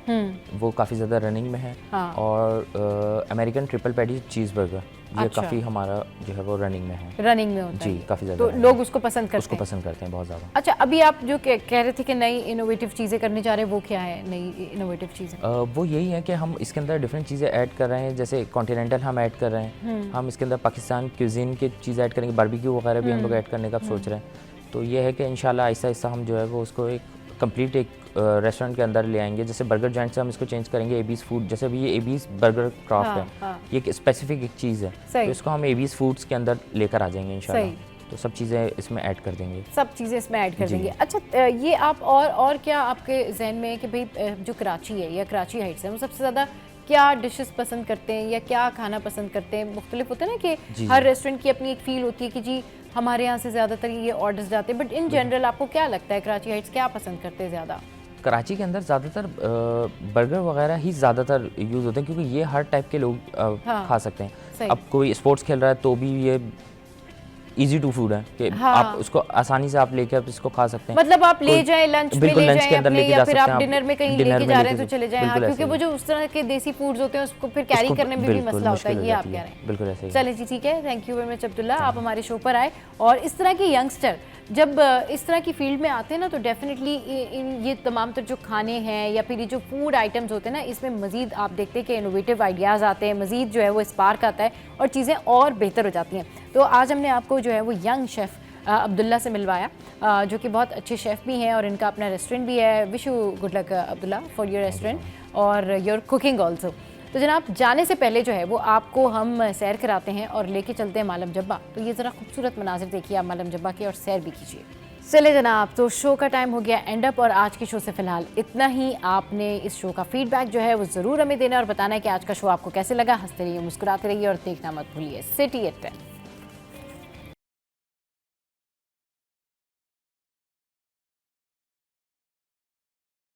वो काफ़ी ज़्यादा रनिंग में है। हाँ। और American triple patty cheese burger, ये अच्छा। काफ़ी हमारा जो है वो रनिंग में है। रनिंग में होता है जी, काफ़ी ज़्यादा। तो लोग उसको पसंद करते हैं? उसको पसंद करते हैं बहुत ज़्यादा। अच्छा, अभी आप जो कह रहे थे कि नई इनोवेटिव चीज़ें करने जा रहे हैं, वो क्या है नई इनोवेटिव चीज़ें? वो यही है कि हम इसके अंदर डिफरेंट चीज़ें ऐड कर रहे हैं, जैसे कॉन्टिनेंटल हम ऐड कर रहे हैं, हम इसके अंदर पाकिस्तान क्यूजीन की चीज़ ऐड करेंगे, बारबेक्यू वगैरह भी हम लोग ऐड करने का सोच रहे हैं। तो ये है कि इंशाल्लाह आहिस्ता आहिस्ता हम जो है वो उसको एक कंप्लीट एक रेस्टोरेंट के अंदर ले आएंगे। जैसे बर्गर जॉइंट से हम इसको चेंज करेंगे एबीज फूड, जैसे अभी ये एबीज बर्गर क्राफ्ट है, ये एक स्पेसिफिक एक चीज़ है, तो इसको हम एबीज फूड्स के अंदर लेकर आ जाएंगे इंशाल्लाह। तो सब चीज़ें इसमें ऐड कर देंगे, सब चीज़ें इसमें ऐड कर देंगे। अच्छा, ये आप और क्या आपके जहन में है कि भाई जो कराची है या कराची हाइट्स है, वो सबसे ज़्यादा क्या डिशेस पसंद करते हैं या क्या खाना पसंद करते हैं? मुख्तलिफ होता है ना कि हर रेस्टोरेंट की अपनी एक फील होती है कि जी हमारे यहाँ से ज़्यादातर ये ऑर्डर्स जाते हैं, बट इन जनरल आपको क्या लगता है कराची हाइट्स क्या पसंद करते हैं ज़्यादा? कराची के अंदर ज़्यादातर बर्गर वगैरह ही ज़्यादातर यूज़ होते हैं, क्योंकि ये हर टाइप के लोग खा सकते हैं। अब कोई स्पोर्ट्स खेल रहा है तो भी ये इजी टू फूड है कि आप उसको आसानी से आप लेके आप इसको खा सकते हैं। मतलब आप ले जाएं लंच में, ले जाएं अपने, या फिर आप हैं, डिनर में कहीं लेके जा रहे हैं तो चले जाएं। हाँ, क्योंकि वो जो उस तरह के देसी फूड्स होते हैं उसको फिर कैरी करने में भी मसला होता है, ये आप कह रहे हैं। बिल्कुल ऐसे ही। चलिए जी, ठीक है, thank you very much Abdullah, आप हमारे शो पर आए। और इस तरह के यंगस्टर जब इस तरह की फील्ड में आते हैं ना, तो डेफिनेटली ये तमाम तर जो खाने हैं या फिर ये जो फूड आइटम्स होते हैं ना, इसमें मज़ीद आप देखते हैं कि इनोवेटिव आइडियाज़ आते हैं, मज़ीद जो है वो स्पार्क आता है और चीज़ें और बेहतर हो जाती हैं। तो आज हमने आपको जो है वो यंग शेफ़ अब्दुल्ला से मिलवाया, जो कि बहुत अच्छे शेफ़ भी हैं और इनका अपना रेस्टोरेंट भी है। Wish you good luck Abdullah for your restaurant और योर कुकिंग ऑल्सो। तो जनाब, जाने से पहले जो है वो आपको हम सैर कराते हैं और लेके चलते हैं मालम जब्बा। तो ये ज़रा खूबसूरत मनाजिर देखिए आप मालम जब्बा के और सैर भी कीजिए। चले जनाब, तो शो का टाइम हो गया एंड अप, और आज के शो से फ़िलहाल इतना ही। आपने इस शो का फीडबैक जो है वो ज़रूर हमें देना और बताना है कि आज का शो आपको कैसे लगा। हंसते रहिए, मुस्कुराते रहिए और देखना मत भूलिए सिटी एट 10।